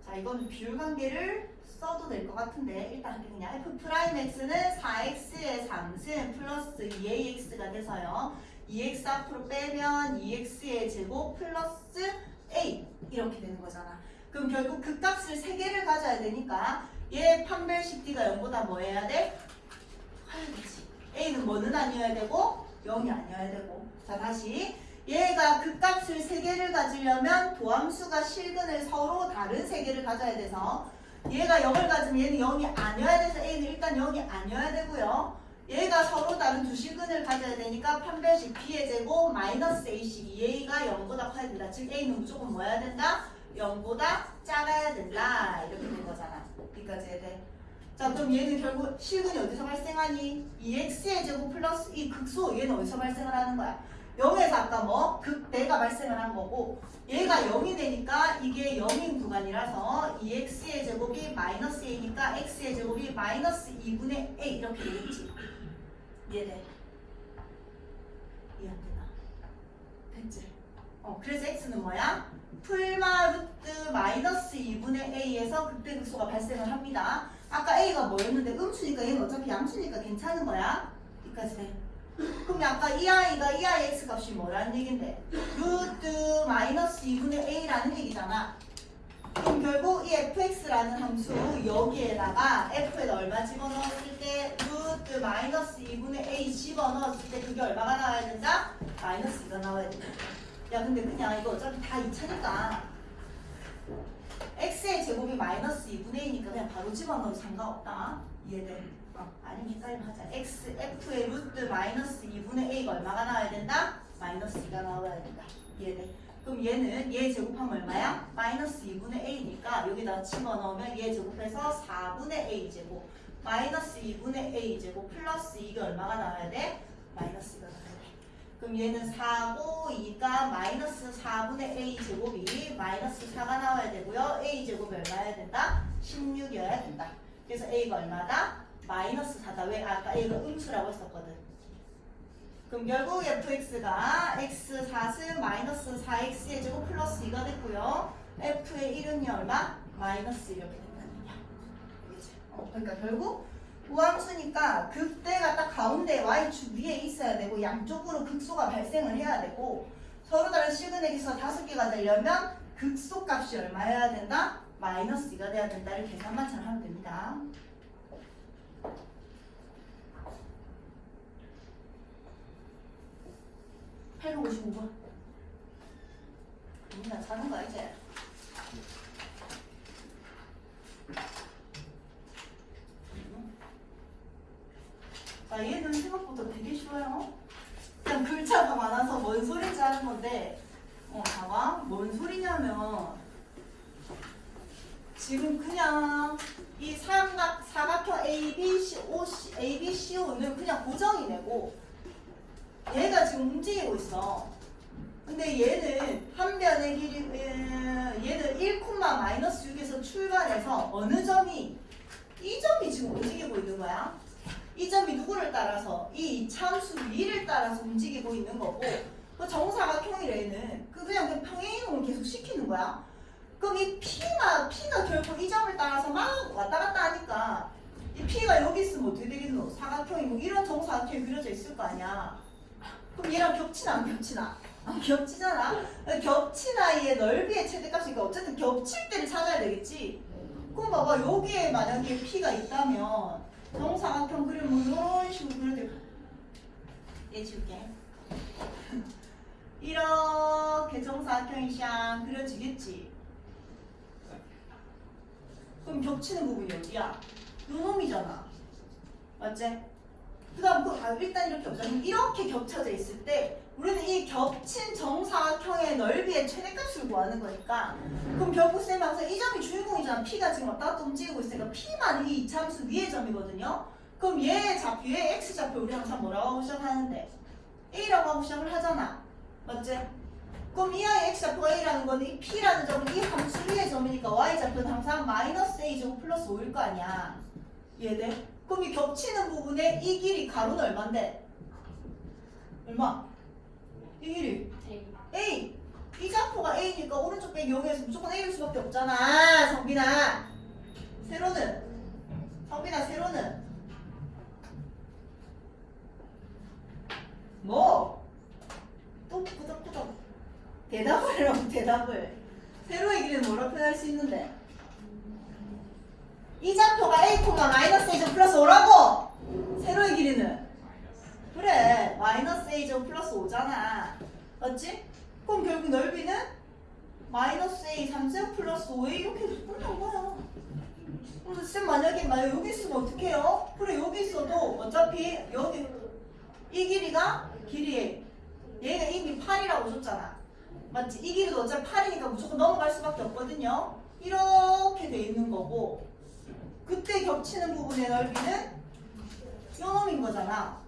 자, 이건 비율관계를 써도 될 것 같은데 일단 그냥 f'x는 4x의 3승 플러스 2ax가 돼서요. 2x 앞으로 빼면 2x의 제곱 플러스 a 이렇게 되는 거잖아. 그럼 결국 그 값을 3개를 가져야 되니까 얘 판별식 d가 0보다 뭐 해야 돼? 커야 되지. a는 뭐는 아니어야 되고 0이 아니어야 되고. 자, 다시 얘가 그 값을 3개를 가지려면 도함수가 실근을 서로 다른 3개를 가져야 돼서 얘가 0을 가지면 얘는 0이 아니어야 돼서 A는 일단 0이 아니어야 되고요. 얘가 서로 다른 두 식근을 가져야 되니까 판별식 B의 제곱 마이너스 A식 2A가 0보다 커야 된다. 즉 A는 무조건 뭐 해야 된다? 0보다 작아야 된다. 이렇게 된 거잖아. 여기까지 해야 돼. 자, 그럼 얘는 결국 실근이 어디서 발생하니? 2x의 제곱 플러스 이 극소 얘는 어디서 발생을 하는 거야? 0에서 아까 뭐? 극대가 발생을 한 거고 얘가 0이 되니까 이게 0인 구간이라서 2x의 제곱이 마이너스 a니까 x의 제곱이 마이너스 2분의 a 이렇게 되겠지. 이해돼? 이해 안 되나? 됐지? 그래서 x는 뭐야? 풀마 루트 마이너스 2분의 a에서 극대 극소가 발생을 합니다. 아까 a가 뭐였는데 음수니까 얘는 어차피 양수니까 괜찮은 거야. 여기까지 돼. 그럼 아까 이 아이가 이 아이 x 값이 뭐라는 얘긴데? 루트 마이너스 2분의 a라는 얘기잖아. 그럼 결국 이 fx라는 함수 여기에다가 f에다 얼마 집어넣었을 때 루트 마이너스 2분의 a 집어넣었을 때 그게 얼마가 나와야 된다? 마이너스 2가 나와야 된다. 야 근데 그냥 이거 어차피 다 2차니까 x의 제곱이 마이너스 2분의 2니까 그냥 바로 집어넣어도 상관없다. 이해돼? 아니면 헷갈리면 하자. f의 루트 마이너스 2분의 a가 얼마가 나와야 된다? 마이너스 2가 나와야 된다. 이해돼? 그럼 얘는 얘 제곱하면 얼마야? 마이너스 2분의 a니까 여기다 집어넣으면 얘 제곱해서 4분의 a 제곱 마이너스 2분의 a 제곱 플러스 이게 얼마가 나와야 돼? 마이너스 2가 나와야 돼. 그럼 얘는 4고 2가 마이너스 4분의 a 제곱이 마이너스 4가 나와야 되고요. a 제곱이 얼마여야 된다? 16이어야 된다. 그래서 a가 얼마다? 마이너스 4다. 왜? 아까 a가 음수라고 했었거든. 그럼 결국 fx가 x 4승 마이너스 4x의 제곱 플러스 2가 됐고요. f의 1은이 얼마? 마이너스 이렇게 된다는 얘기야. 알겠지? 그러니까 결국 우함수니까 극대가 딱 가운데 y축 위에 있어야 되고 양쪽으로 극소가 발생을 해야 되고 서로 다른 실근의 기수가 5개가 되려면 극소 값이 얼마여야 된다? 마이너스 2가 돼야 된다. 이렇게 계산만 잘 하면 됩니다. 855번. 나 자는 거야 이제. 얘는 생각보다 되게 쉬워요. 그냥 글자가 많아서 뭔 소리인지 하는 건데 봐봐. 뭔 소리냐면 지금 그냥 이 사각형 ABCO는 그냥 고정이네고 얘가 지금 움직이고 있어. 근데 얘는 한 변의 길이 얘는 1,-6에서 출발해서 어느 점이 이 점이 지금 움직이고 있는 거야. 이 점이 누구를 따라서 이 참수 위를 따라서 움직이고 있는 거고 그 정사각형이래는 그냥 평행이동을 계속 시키는 거야. 그럼 이 P가 결국 이 점을 따라서 막 왔다 갔다 하니까 이 P가 여기 있으면 어떻게 되겠노? 사각형이 뭐 이런 정사각형이 그려져 있을 거 아니야. 그럼 얘랑 겹치나 안 겹치나? 안 겹치잖아. 겹치나 얘 넓이의 최대값이니까 어쨌든 겹칠 때를 찾아야 되겠지. 그럼 봐봐 여기에 만약에 P가 있다면 정사각형 그리면 이런 식으로 그려져. 얘 줄게. 이렇게 정사각형이 샹 그려지겠지. 그럼 겹치는 부분이 어디야? 요 놈이잖아. 맞지? 그 다음 일단 이렇게 보자. 이렇게 겹쳐져 있을 때 우리는 이 겹친 정사각형의 넓이의 최대값을 구하는 거니까 그럼 결국 쌤이 항상 이 점이 주인공이잖아. P가 지금 왔다 갔다 움직이고 있으니까 P만 이 이차함수 위의 점이거든요. 그럼 얘 X좌표 우리 항상 뭐라고 하고 시작하는데? A라고 하고 시작을 하잖아. 맞지? 그럼 이 아이 X좌표가 A라는 건 이 P라는 점은 이 함수 위의 점이니까 Y좌표는 항상 마이너스 A제곱 플러스 5일 거 아니야. 이해돼? 그럼 이 겹치는 부분에 이 길이 가로는 얼만데? 얼마? 이 길이 A. 이 좌표가 A니까 오른쪽 빼기 0에서 무조건 A일 수밖에 없잖아. 성빈아. 세로는? 성빈아 세로는? 뭐? 또 끄덕끄덕. 대답을 해라고 대답을. 세로의 길이는 뭐라고 표현할 수 있는데? 이 좌표가 A, 마이너스 A 제곱 플러스 5라고! 세로의 길이는? 그래, 마이너스 A 제곱 플러스 5잖아. 맞지? 그럼 결국 넓이는 마이너스 A 3제곱 플러스 5A 이렇게 해서 끝난 거야. 근데 쌤 만약에 여기 있으면 어떡해요? 그래 여기 있어도 어차피 여기 이 길이가 길이에 얘가 이미 8이라고 줬잖아. 맞지? 이 길이도 어차피 8이니까 무조건 넘어갈 수밖에 없거든요. 이렇게 돼 있는 거고 그때 겹치는 부분의 넓이는 요놈인 거잖아.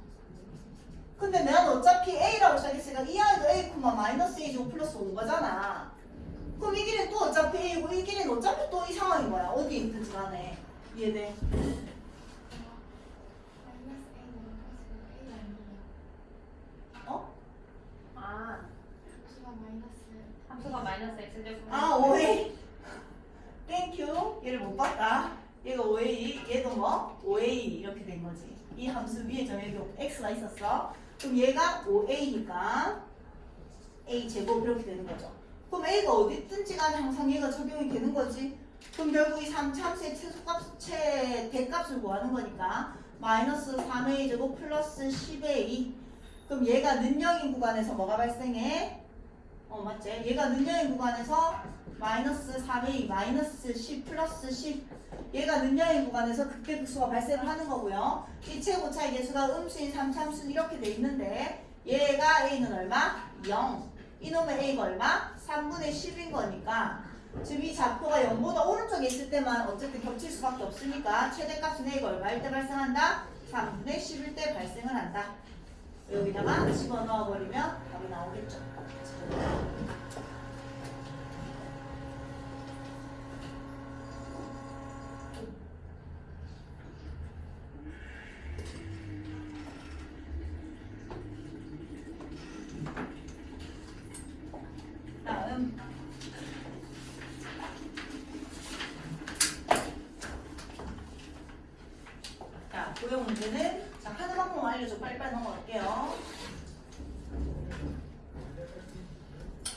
근데 내가 어차피 A라고 시작했으니까 이 안에도 A, 마이너스 A 제곱 플러스 5인 거잖아. 그럼 이 길이는 또 어차피 A고 이 길이는 어차피 또 이 상황인 거야. 어디에 있든지 간에. 이해돼? 어? 아, 함수가 마이너스 x 제곱. 아 5A 땡큐. 얘를 못 봤다. 얘가 5A 얘도 뭐? 5A 이렇게 된 거지. 이 함수 위에 정해도 X가 있었어. 그럼 얘가 5A니까 A 제곱 이렇게 되는 거죠. 그럼 A가 어디 있든지 간에 항상 얘가 적용이 되는 거지. 그럼 결국 이 3차함수의 대값을 구하는 거니까 마이너스 3A 제곱 플러스 10A. 그럼 얘가 는영인 구간에서 뭐가 발생해? 맞지? 얘가 는영인 구간에서 마이너스 3A 마이너스 10 플러스 10. 얘가 는영인 구간에서 극대극소가 발생을 하는 거고요. 이 최고차의 개수가 음수인 3차함수는 이렇게 돼 있는데 얘가 A는 얼마? 0. 이놈의 A가 얼마? 3분의 10인 거니까 지금 이 좌표가 0보다 오른쪽에 있을 때만 어쨌든 겹칠 수밖에 없으니까 최대값은 A가 얼마일 때 발생한다? 3분의 10일 때 발생을 한다. 여기다가 집어넣어 버리면 답이 나오겠죠. 다음 자, 고용 문제는 자, 하는 방법만 알려줘. 빨리빨리 넘어갈게요.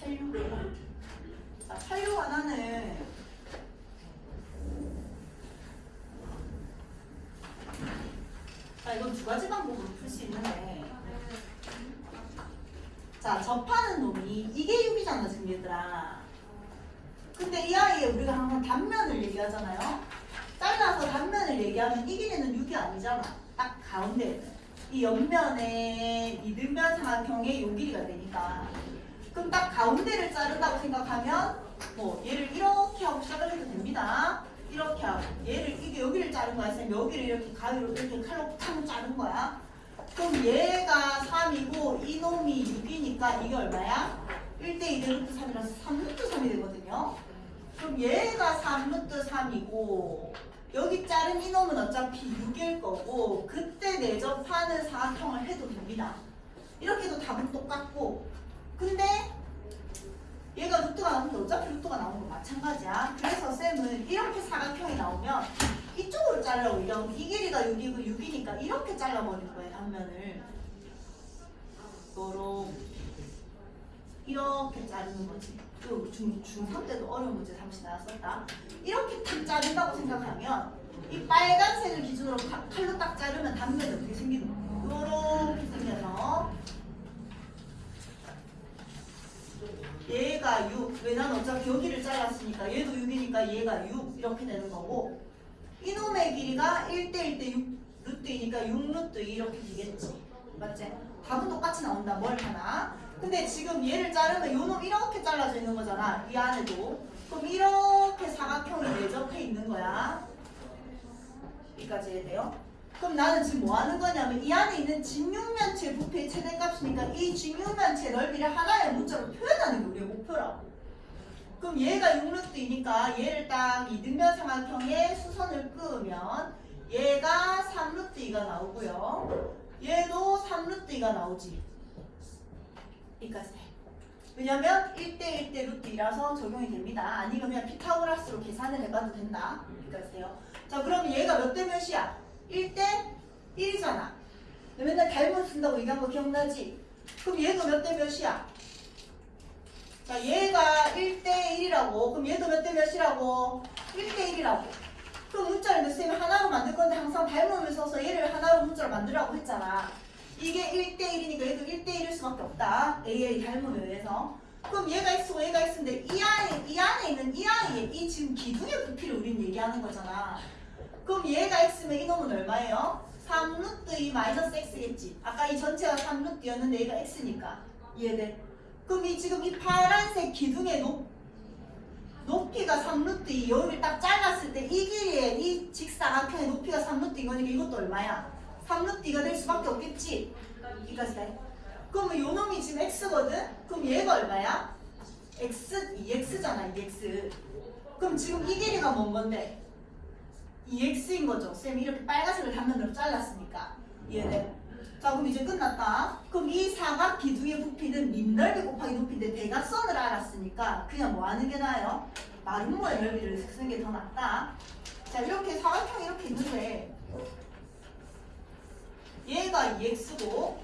86. 자, 86 하나는 자, 이건 두 가지 방법으로 풀 수 있는데 자, 접하는 놈이 이게 6이잖아 지금 얘들아. 근데 이 아이에 우리가 항상 단면을 얘기하잖아요. 잘라서 단면을 얘기하면 이 길이는 6이 아니잖아. 딱 가운데는 이 옆면에 이등변 삼각형의 요 길이가 되니까. 그럼 딱 가운데를 자른다고 생각하면 뭐 얘를 이렇게 하고 시작을 해도 됩니다. 이렇게 하고 얘를 이게 여기를 자른 거야. 쌤 여기를 이렇게 가위로 이렇게 칼로 탁 자른 거야. 그럼 얘가 3이고 이놈이 6이니까 이게 얼마야? 1대2 루트 3이라서 3루트 3이 되거든요. 그럼 얘가 3루트 3이고 여기 자른 이놈은 어차피 6일 거고 그때 내접하는 사각형을 해도 됩니다. 이렇게 해도 답은 똑같고 근데 얘가 루트가 나오는데 어차피 루트가 나오는 건 마찬가지야. 그래서 쌤은 이렇게 사각형이 나오면 이쪽으로 잘라고 얘기하고 이 길이가 6이고 6이니까 이렇게 잘라버리는 거예요. 단면을 이렇게 자르는 거지. 중3 때도 어려운 문제 잠시 나왔었다. 이렇게 탁 자른다고 생각하면 이 빨간색을 기준으로 칼로 딱 자르면 단면이 어떻게 생기는 거야? 이렇게 생겨서 얘가 6. 왜 나는 어차피 여기를 잘랐으니까 얘도 6이니까 얘가 6 이렇게 되는 거고 이놈의 길이가 1대1대 6 루트이니까 6루트 이렇게 되겠지. 맞지? 답은 똑같이 나온다. 뭘 하나? 근데 지금 얘를 자르면 요놈 이렇게 잘라져 있는 거잖아. 이 안에도. 그럼 이렇게 사각형이 내접해 있는 거야. 여기까지 해야 돼요. 그럼 나는 지금 뭐 하는 거냐면 이 안에 있는 직육면체 부피의 최대값이니까 이 직육면체 넓이를 하나의 문자로 표현하는 게 우리의 목표라고. 그럼 얘가 6루트이니까 얘를 딱 이등변 삼각형에 수선을 끄으면 얘가 3루트2가 나오고요. 얘도 3루트2가 나오지. 여기까지 돼. 왜냐면 1대1대 루트 2라서 적용이 됩니다. 아니면 그냥 피타고라스로 계산을 해봐도 된다. 여기까지 돼요. 자, 그러면 얘가 몇 대 몇이야? 1대 1이잖아. 맨날 닮은 쓴다고 얘기한 거 기억나지? 그럼 얘도 몇 대 몇이야? 자, 얘가 1대 1이라고. 그럼 얘도 몇 대 몇이라고? 1대 1이라고. 그럼 문자를 쌤이 하나로 만들 건데 항상 닮음을 써서 얘를 하나로 문자로 만들라고 했잖아. 이게 1대 1이니까 얘도 1대 1일 수밖에 없다. A의 닮음에 의해서. 그럼 얘가 X고 얘가 X인데 이 안에 있는 이 아이의 이 지금 기둥의 부피를 우린 얘기하는 거잖아. 그럼 얘가 x면 이놈은 얼마예요? 3루트 2 마이너스 x겠지. 아까 이 전체가 3루트였는데 얘가 x니까. 이해돼? 그럼 지금 이 파란색 기둥의 높이가 3루트 2 여기를 딱 잘랐을 때 이 길이에 이 직사각형의 높이가 3루트인 거니까 이것도 얼마야? 3루트가 될 수밖에 없겠지? 여기까지 돼. 그러면 요 놈이 지금 x거든? 그럼 얘가 얼마야? x, 2x잖아 2x. 그럼 지금 이 길이가 뭔 건데? 2x인 거죠. 쌤이 이렇게 빨간색을 단면으로 잘랐으니까. 이해돼? 자 그럼 이제 끝났다. 그럼 이 사각 기둥의 부피는 밑넓이 곱하기 높이인데 대각선을 알았으니까 그냥 뭐 하는 게 나아요? 마름모의 넓이를 쓰는 게 더 낫다. 자 이렇게 사각형이 이렇게 있는데 얘가 2x고 요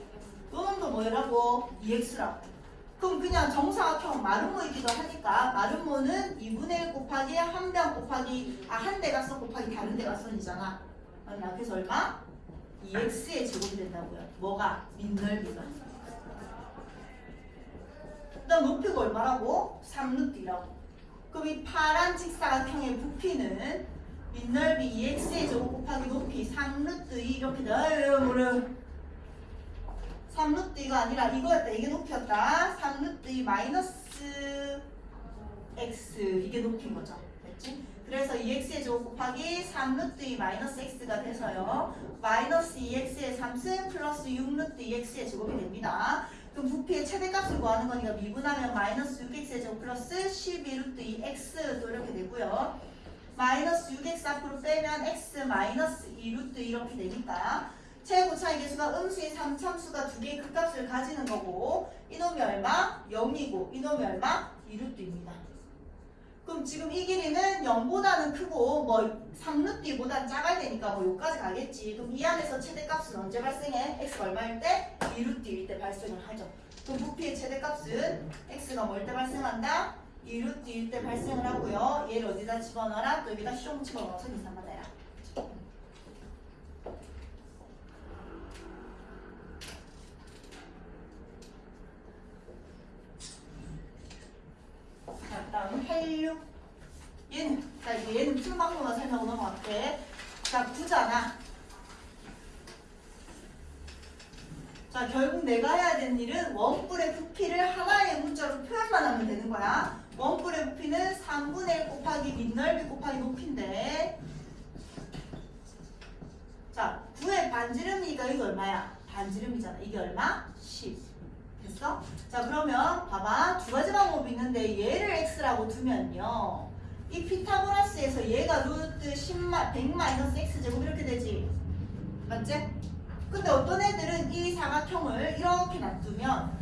놈도 뭐라고? 2x라고. 그럼 그냥 정사각형 마름모이기도 하니까 마름모는 2분의 1 곱하기 한 변 곱하기 한 대각선 곱하기 다른 대각선이잖아. 맞나? 그래서 얼마? 2x의 제곱이 된다고요. 뭐가? 밑넓이가. 그다음 높이가 얼마라고? 3루트라고. 그럼 이 파란 직사각형의 부피는 밑넓이 2x의 제곱 곱하기 높이 3루트 2 이렇게 돼요. 3루트 2가 아니라 이거였다. 이게 높이였다. 3루트 2 마이너스 x 이게 높이인 거죠. 됐지? 그래서 2x의 제곱 곱하기 3루트 2 마이너스 x가 돼서요. 마이너스 2x의 3승 플러스 6루트 2x의 제곱이 됩니다. 그럼 부피의 최대값을 구하는 거니까 미분하면 마이너스 6x의 제곱 플러스 12루트 2x 또 이렇게 되고요. 마이너스 6x 앞으로 빼면 x 마이너스 2루트 이렇게 되니까 최고차의 개수가 음수인 3참수가 두 개의 극값을 가지는 거고 이놈이 얼마? 0이고 이놈이 얼마? 2루트입니다. 그럼 지금 이 길이는 0보다는 크고 뭐 3루트보다는 작아야 되니까 뭐 여기까지 가겠지. 그럼 이 안에서 최대값은 언제 발생해? x가 얼마일 때? 2루트일 때 발생을 하죠. 그럼 부피의 최대값은 x가 뭘 때 발생한다? 2루트일 때 발생을 하고요. 얘를 어디다 집어넣어라? 또 여기다 숑 집어넣어서 계산받아라. 자, 다음 86. 얘는 푸는 방법만 설명하고 넘어갈게. 자, 9잖아. 자, 결국 내가 해야 되는 일은 원뿔의 부피를 하나의 문자로 표현만 하면 되는 거야. 원뿔의 부피는 3분의 1 곱하기 밑넓이 곱하기 높이인데 자, 9의 반지름이니까 이거 얼마야? 반지름이잖아. 이게 얼마? 10. 됐어? 자, 그러면 봐봐. 두 가지 방법이 있는데 얘를 x라고 두면요. 이 피타고라스에서 얘가 루트 100 마이너스 x제곱 이렇게 되지. 맞지? 근데 어떤 애들은 이 삼각형을 이렇게 놔두면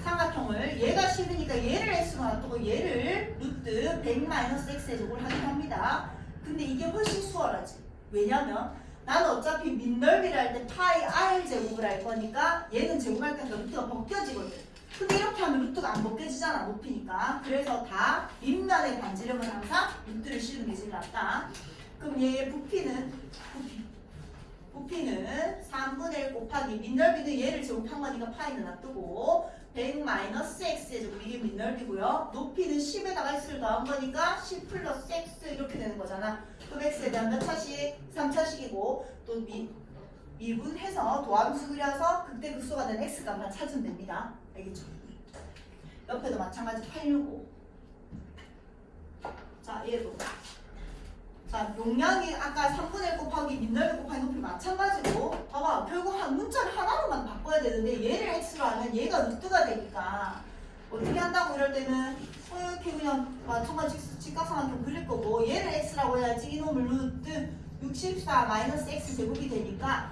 삼각형을 얘가 10이니까 얘를 x로 놔두고 얘를 루트 100 마이너스 x제곱을 하긴 합니다. 근데 이게 훨씬 수월하지. 왜냐면 나는 어차피 밑넓이를 할 때 파이 r 제곱을 할 거니까 얘는 제곱할 때니까 루트가 벗겨지거든. 근데 이렇게 하면 루트가 안 벗겨지잖아. 높이니까. 그래서 다 밑면의 반지름은 항상 루트를 씌우는 게 제일 낫다. 그럼 얘의 부피는 3분의 1 곱하기 밑넓이는 얘를 제곱한 거니까 파이는 놔두고 100 마이너스 x의 제곱 이게 밑넓이고요. 높이는 10에다가 x를 더한 거니까 10 플러스 x 이렇게 되는 거잖아. 그럼 x에 대한 몇 차식? 3차식이고 또 미분해서 도함수 그려서 극대극소가 된 x값만 찾으면 됩니다. 알겠죠? 옆에도 마찬가지 865. 자, 얘도. 자, 용량이 아까 3분의 1 곱하기 밑넓이 곱하기 높이 마찬가지고 봐봐. 결국 한 문자를 하나로만 바꿔야 되는데 얘를 x로 하면 얘가 루트가 되니까 어떻게 한다고 이럴 때는 이렇게 그냥 마찬가지 직각삼각형 그릴 거고 얘를 x라고 해야지 이놈을 루트 64 마이너스 x 제곱이 되니까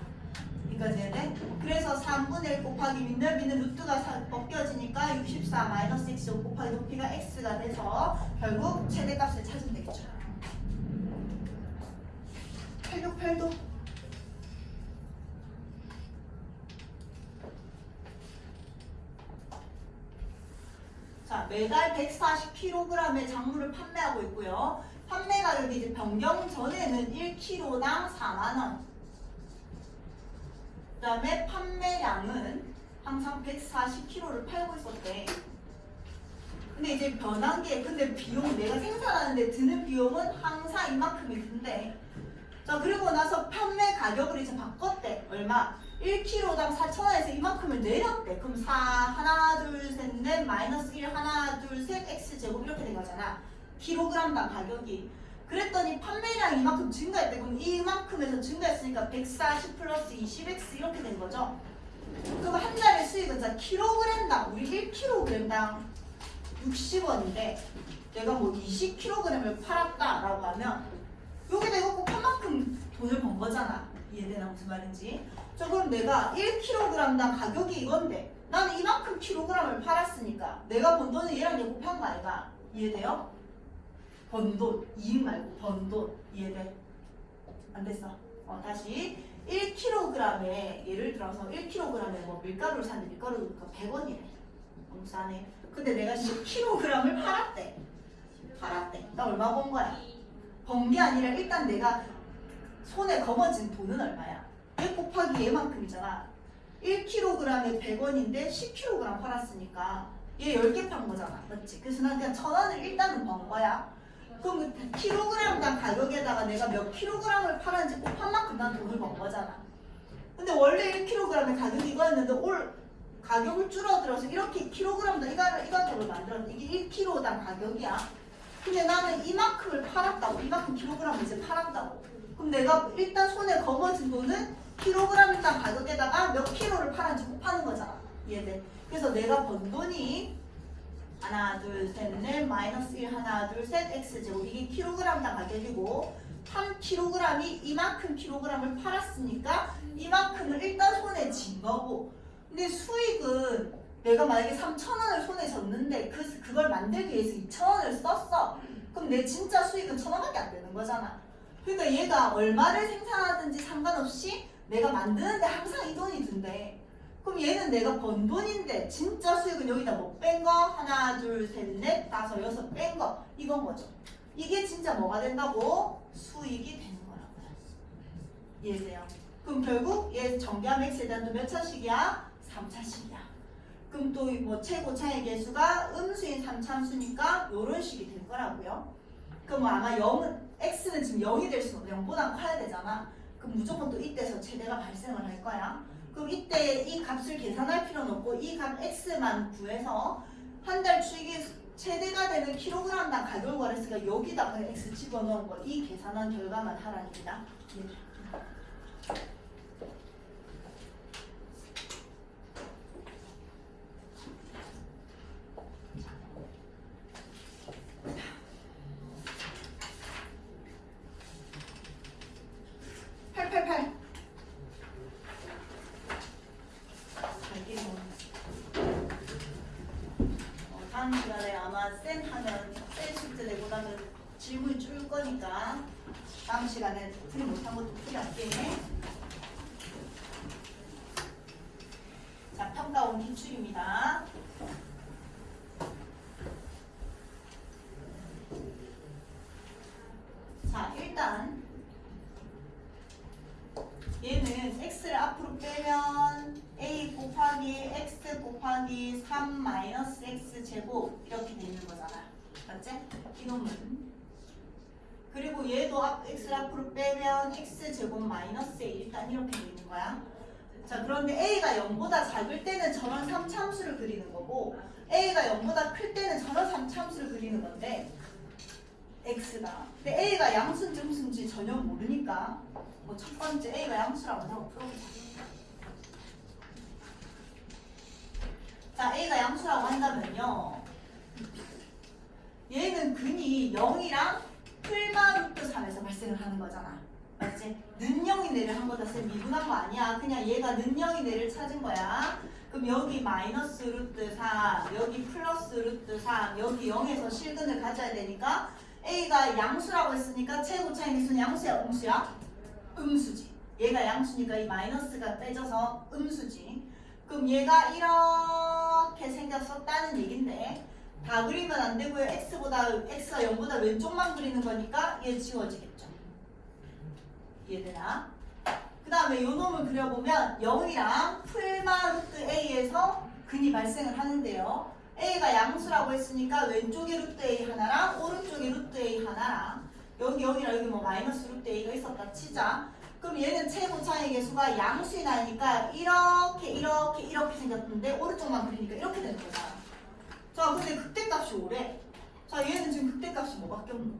여기까지 해야 돼? 그래서 3분의 1 곱하기 밑넓이는 루트가 벗겨지니까 64 마이너스 x 제곱 곱하기 높이가 x가 돼서 결국 최대값을 찾으면 되겠죠. 868도 자, 매달 140kg의 작물을 판매하고 있고요. 판매 가격이 이제 변경 전에는 1kg당 4만원. 그 다음에 판매량은 항상 140kg를 팔고 있었대. 근데 이제 변한 게 근데 비용 내가 생산하는데 드는 비용은 항상 이만큼이 든대. 자 그리고 나서 판매 가격을 이제 바꿨대. 얼마? 1kg당 4,000원에서 이만큼을 내렸대. 그럼 4 하나 둘 셋 넷 마이너스 1 하나 둘 셋 x제곱 이렇게 된 거잖아. 킬로그램당 가격이. 그랬더니 판매량이 이만큼 증가했대. 그럼 이만큼에서 증가했으니까 140 플러스 20x 이렇게 된 거죠. 그럼 한 달의 수익은 자 킬로그램당 우리 1kg당 60원인데 내가 뭐 20kg을 팔았다라고 하면 요게 내가 꼭 한 만큼 돈을 번 거잖아. 이해되나 무슨 말인지? 자 그럼 내가 1kg당 가격이 이건데 나는 이만큼 킬로그램을 팔았으니까 내가 번 돈은 얘랑 얘 곱한 거 아이가? 이해돼요? 번 돈, 이익 말고 번 돈. 이해돼? 안 됐어. 다시 1kg에 예를 들어서 1kg에 뭐 밀가루를 샀는데 밀가루가 100원이래. 너무 싸네. 근데 내가 10kg을 팔았대. 나 얼마 번 거야? 번 게 아니라 일단 내가 손에 거머쥔 돈은 얼마야? 얘 곱하기 얘만큼이잖아. 1kg에 100원인데 10kg 팔았으니까 얘 10개 판 거잖아. 맞지? 그래서 난 그냥 1,000원을 일단은 번 거야. 그럼 그 킬로그램당 가격에다가 내가 몇 킬로그램을 팔았는지 곱한 만큼 난 돈을 번 거잖아. 근데 원래 1kg의 가격이 이거였는데 올 가격을 줄어들어서 이렇게 킬로그램당 이거를 만들었는데 이게 1kg당 가격이야. 근데 나는 이만큼을 팔았다고. 이만큼 킬로그램을 이제 팔았다고. 그럼 내가 일단 손에 거머쥔 돈은 킬로그램당 가격에다가 몇 킬로를 팔았는지 곱하는 거잖아. 이해돼? 그래서 내가 번 돈이 하나 둘셋넷 마이너스 1 하나 둘셋 x제곱 이게 킬로그램당 가격이고 3kg이 이만큼 킬로그램을 팔았으니까 이만큼을 일단 손에 쥔 거고 근데 수익은 내가 만약에 3,000원을 손에 졌는데 그걸 만들기 위해서 2,000원을 썼어. 그럼 내 진짜 수익은 1,000원밖에 안 되는 거잖아. 그러니까 얘가 얼마를 생산하든지 상관없이 내가 만드는데 항상 이 돈이 든대. 그럼 얘는 내가 번 돈인데 진짜 수익은 여기다 뭐 뺀 거 하나 둘 셋 넷 다섯 여섯 뺀 거 이건 거죠. 이게 진짜 뭐가 된다고? 수익이 되는 거라고요. 이해돼요? 그럼 결국 얘 정비함 x에 대한 또 몇 차식이야? 3차식이야. 그럼 또 뭐 최고차의 개수가 음수인 3차함수니까 요런 식이 될 거라고요. 그럼 아마 0은 x는 지금 0이 될 수는 0보다 커야 되잖아. 그럼 무조건 또 이때서 최대가 발생을 할 거야. 그럼 이때 이 값을 계산할 필요는 없고 이 값 x만 구해서 한 달 수익이 최대가 되는 킬로그램당 가격을 구하랬으니까 여기다가 x 집어넣은 거 이 계산한 결과만 하라입니다. 다음 시간에 아마 센 숙제 내고 나면 질문이 줄 거니까 다음 시간에 풀이 못한 것도 풀이할게. 자, 평가원 기출입니다. 자, 일단 얘는 x를 앞으로 빼면 a 곱하기 x 곱하기 3 마이너스 x 제곱 이렇게 돼 있는 거잖아. 맞지? 이놈은. 그리고 얘도 x를 앞으로 빼면 x 제곱 마이너스 a 일단 이렇게 돼 있는 거야. 자, 그런데 a가 0보다 작을 때는 저런 3차함수를 그리는 거고 a가 0보다 클 때는 저런 3차함수를 그리는 건데 x가. 근데 a가 양수인지 음수인지 전혀 모르니까 뭐 첫 번째 a가 양수라고 하고 풀어보자. 자, a가 양수라고 한다면요. 얘는 근이 0이랑 풀마 루트 3에서 발생을 하는 거잖아. 맞지? 는 0이 내를 한 거다. 쌤 미분한 거 아니야. 그냥 얘가 는 0이 내를 찾은 거야. 그럼 여기 마이너스 루트 3, 여기 플러스 루트 3, 여기 0에서 실근을 가져야 되니까 a가 양수라고 했으니까 최고차의 개수는 양수야, 음수야? 음수지. 얘가 양수니까 이 마이너스가 빼져서 음수지. 그럼 얘가 이렇게 생겼었다는 얘긴데 다 그리면 안 되고요. x가 0보다 왼쪽만 그리는 거니까 얘 지워지겠죠. 이해되나? 그 다음에 요 놈을 그려보면 0이랑 풀마 루트 a에서 근이 발생을 하는데요. A가 양수라고 했으니까 왼쪽에 루트 A 하나랑 오른쪽에 루트 A 하나랑 여기랑 여기 뭐 마이너스 루트 A가 있었다 치자. 그럼 얘는 최고차의 개수가 양수인 아이니까 이렇게 생겼는데 오른쪽만 그리니까 이렇게 되는 거잖아. 자, 근데 극대값이 오래. 자, 얘는 지금 극대값이 뭐밖에 없노?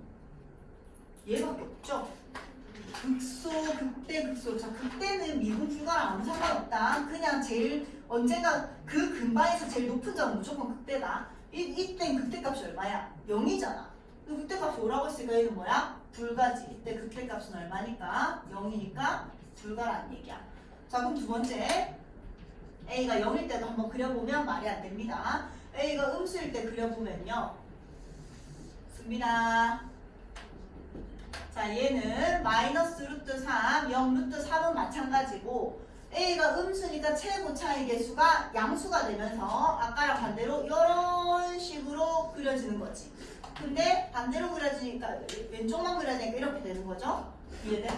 얘밖에 없죠? 극소, 극대, 극소. 자, 극대는 미분 불가랑 아무 상관없다. 그냥 제일 언젠가 그 근방에서 제일 높은 점은 무조건 극대다. 이땐 극대값이 얼마야? 0이잖아. 극대값이 5라고 했으니까 얘는 뭐야? 불가지. 이때 극대값은 얼마니까? 0이니까 불가라는 얘기야. 자, 그럼 두 번째. A가 0일 때도 한번 그려보면 말이 안 됩니다. A가 음수일 때 그려보면요. 씁니다. 자, 얘는 마이너스 루트 3, 0 루트 3은 마찬가지고 A가 음수니까 최고차의 개수가 양수가 되면서 아까랑 반대로 이런 식으로 그려지는 거지. 근데 반대로 그려지니까 왼쪽만 그려야 되니까 이렇게 되는 거죠. 이해돼?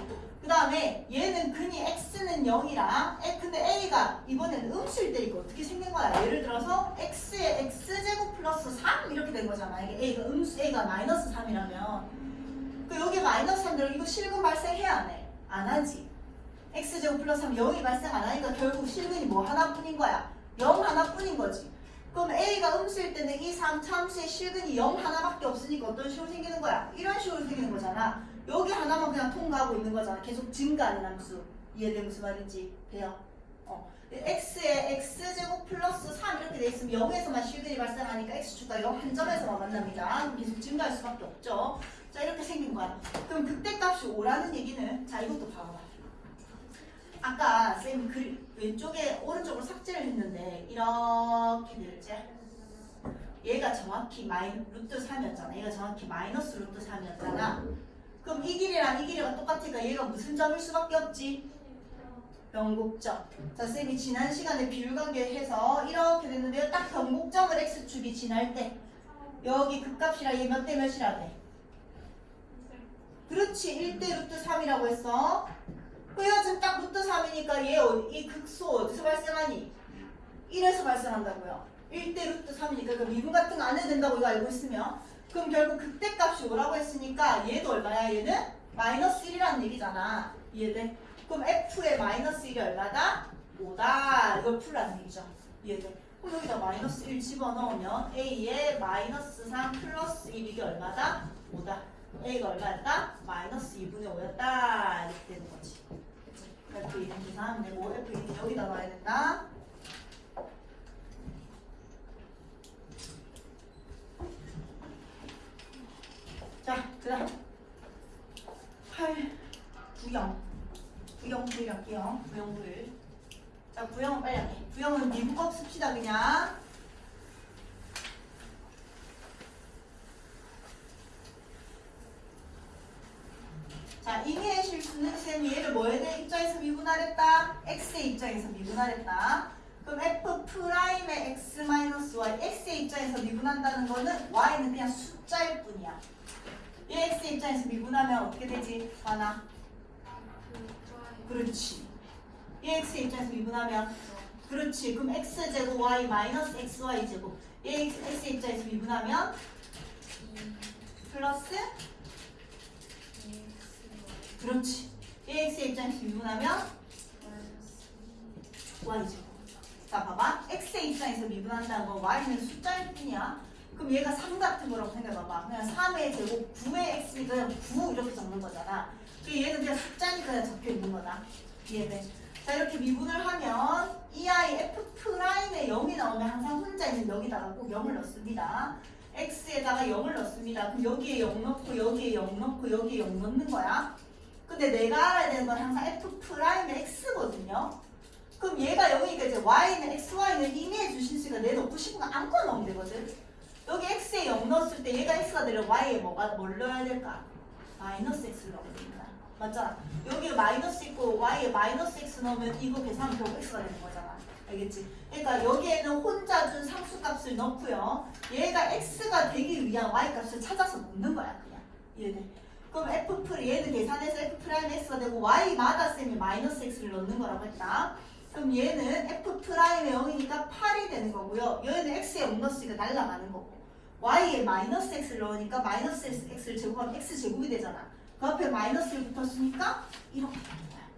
그 다음에 얘는 근이 x는 0이랑 근데 A가 이번에는 음수일 때니까 어떻게 생긴 거야? 예를 들어서 x에 x제곱 플러스 3 이렇게 된 거잖아. 이게 A가 A가 마이너스 3이라면 그 여기 마이너스 3 이거 실근 발생해야 안 해? 안 하지. x제곱 플러스 3 0이 발생 안 하니까 결국 실근이 뭐 하나뿐인 거야? 0 하나뿐인 거지. 그럼 A가 음수일 때는 이 3차함수의 실근이 0 하나밖에 없으니까 어떤 식으로 생기는 거야? 이런 식으로 생기는 거잖아. 여기 하나만 그냥 통과하고 있는 거잖아. 계속 증가하는 함수. 이해돼? 무슨 말인지 돼요? x에 x제곱 플러스 3 이렇게 돼 있으면 0에서만 실근이 발생하니까 x축과 0 한 점에서만 만납니다. 그럼 계속 증가할 수밖에 없죠. 자, 이렇게 생긴 거야. 그럼 극대값이 5라는 얘기는 자, 이것도 봐봐. 아까 쌤이 왼쪽에 오른쪽으로 삭제를 했는데 이렇게 될지 얘가 정확히 루트 3이었잖아. 얘가 정확히 마이너스 루트 3이었잖아. 그럼 이 길이랑 이 길이가 똑같으니까 얘가 무슨 점일 수밖에 없지? 변곡점. 자, 쌤이 지난 시간에 비율관계해서 이렇게 됐는데요. 딱 변곡점을 x축이 지날 때 여기 극값이랑 얘 몇 대 몇이라 돼? 그렇지. 1대 루트 3이라고 했어. 그래야 지금 딱 루트 3이니까 얘 이 극소 어디서 발생하니? 1에서 발생한다고요. 1대 루트 3이니까 그 미분 같은 거 안 해도 된다고 이거 알고 있으면 그럼 결국 극대값이 5라고 했으니까 얘도 얼마야? 얘는 마이너스 1이라는 얘기잖아. 이해돼? 그럼 F의 마이너스 1이 얼마다? 5다. 이걸 풀라는 얘기죠. 이해돼? 그럼 여기다 마이너스 1 집어넣으면 A의 마이너스 3 플러스 1 이게 얼마다? 5다. A가 얼마였다? 마이너스 2분의 5였다. 이렇게 되는 거지. F 이름 계산하면 되고 F 이름 여기다 넣어야 된다. 자, 그 다음 8, 9형 할게요. 9형을. 자, 9형은 빨리 할게. 9형은 미분법 씁시다 그냥. 자, 임의의 실수는 쌤이 얘를 뭐의 입장에서 미분하랬다? x의 입장에서 미분하랬다. 그럼 f'의 x-y, x의 입장에서 미분한다는 거는 y는 그냥 숫자일 뿐이야. 이 x의 입장에서 미분하면 어떻게 되지? 하나. 그렇지. 이 x의 입장에서 미분하면 그렇지. 그럼 x제곱 y 마이너스 xy제곱. 이 x의 입장에서 미분하면 플러스 그렇지. ax의 입장에서 미분하면 y제곱. 자, 봐봐. x의 입장에서 미분한다는 건 y는 숫자일 뿐이야. 그럼 얘가 3 같은 거라고 생각해봐봐. 그냥 3의 제곱 9의 x니까 그냥 9 이렇게 적는 거잖아. 얘는 그냥 숫자니까 그냥 적혀 있는 거다. 이해돼? 자, 이렇게 미분을 하면 이 아이 f'에 0이 나오면 항상 혼자 있는 여기다가 꼭 0을 넣습니다. x에다가 0을 넣습니다. 그럼 여기에 0 넣고 여기에 0 넣고 여기에 0 넣는 거야. 근데 내가 알아야 되는 건 항상 f'의 x거든요. 그럼 얘가 0이니까 이제 y는 xy는 이미해 주신 수가 내 넣고 싶은 거 아무거나 넣으면 되거든. 여기 x에 0 넣었을 때 얘가 x가 되려 y에 뭘 넣어야 될까? 마이너스 x를 넣어야 됩니다. 맞잖아. 여기 마이너스 있고 y에 마이너스 x 넣으면 이거 계산하면 결국 x가 되는 거잖아. 알겠지? 그러니까 여기에는 혼자 준 상수값을 넣고요. 얘가 x가 되기 위한 y값을 찾아서 넣는 거야. 그냥. 이해돼? 그럼 f' 얘는 계산해서 f' x가 되고 y마다 쌤이 마이너스 x를 넣는 거라고 했다. 그럼 얘는 F'의 0이니까 8이 되는 거고요. 얘는 X에 0 넣었으니까 날라가는 거고. Y에 마이너스 X를 넣으니까 마이너스 X를 제곱하면 X제곱이 되잖아. 그 앞에 마이너스를 붙었으니까 이렇게 되는 거야.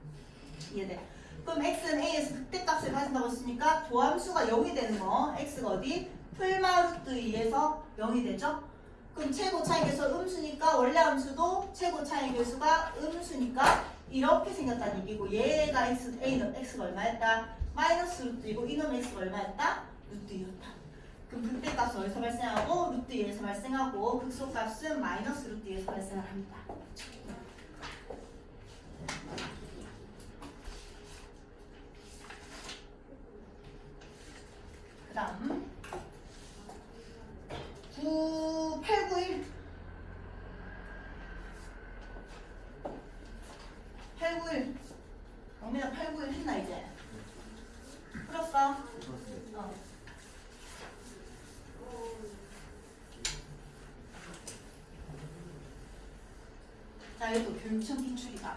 이해돼? 그럼 X는 A에서 극대값을 가진다고 했으니까 도함수가 0이 되는 거. X가 어디? 풀마 루트 2에서 0이 되죠? 그럼 최고 차이 계수 음수니까 원래 함수도 최고 차이 계수가 음수니까 이렇게 생겼다는 얘기고 얘가 A는 X가 얼마였다? 마이너스 루트 2고 이놈 X가 얼마였다? 루트 2였다. 그럼 극대값은 어디서 발생하고? 루트 2에서 발생하고 극소값은 마이너스 루트 2에서 발생을 합니다. 그 다음 891 강민아 891 했나 이제? 풀었어? 자 이것도 교육청 기출이다.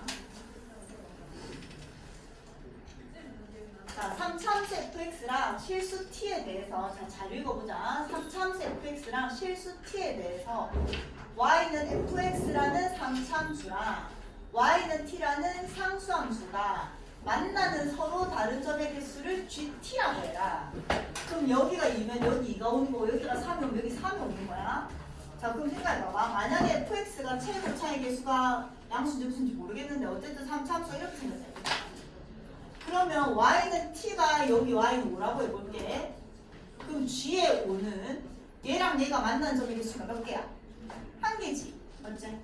자, 3차함수 fx랑 실수 t에 대해서 잘 읽어보자. 3차함수 fx랑 실수 t에 대해서 y는 fx라는 3차함수랑 y는 t라는 상수함수가 만나는 서로 다른 점의 개수를 gt라고 해라. 그럼 여기가 2면 여기 2가 오는 거고 여기가 3이면 여기 3이 오는 거야. 자 그럼 생각해봐봐. 만약에 fx가 최고 차이 개수가 양수인지 무슨지 모르겠는데 어쨌든 3차함수가 이렇게 생겼어요. 그러면 y는 t가 여기 y는 5라고 해볼게. 그럼 g의 5는 얘랑 얘가 만난 점의 개수가 몇 개야? 한 개지. 맞지?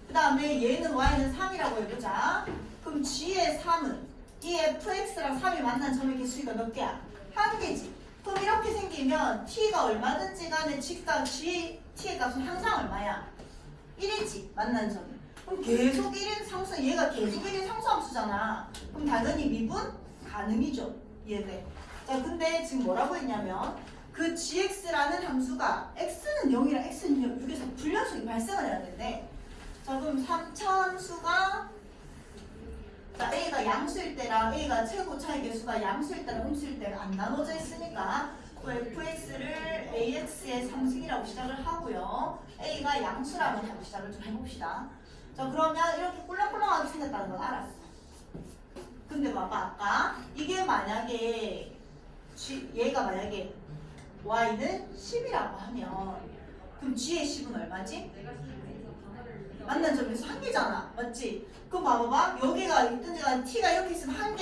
그 다음에 얘는 y는 3이라고 해보자. 그럼 g의 3은 이 fx랑 3이 만난 점의 개수가 몇 개야? 한 개지. 그럼 이렇게 생기면 t가 얼마든지 간에 g값 t의 값은 항상 얼마야? 1이지. 만난 점이. 그럼 계속 1인 상수, 얘가 계속 1인 상수함수잖아. 그럼 당연히 미분 가능이죠. 이해돼? 자, 근데 지금 뭐라고 했냐면 그 gx라는 함수가 x는 0이랑 x는 6에서 불연속이 발생을 해야 되는데 자, 그럼 3차 함수가 자, a가 양수일 때랑 a가 최고 차이 개수가 양수일 때랑 음수일 때랑 안 나눠져 있으니까 그 fx를 ax의 상승이라고 시작을 하고요. a가 양수라고 하고 시작을 좀 해봅시다. 자 그러면 이렇게 꿀렁꿀렁하게 생겼다는 건 알았어. 근데 봐봐 아까 이게 만약에 얘가 만약에 y는 10이라고 하면 그럼 g의 10은 얼마지? 만난 점에서 한 개잖아. 맞지? 그럼 봐봐봐 여기가 있든지 간에 t가 이렇게 있으면 한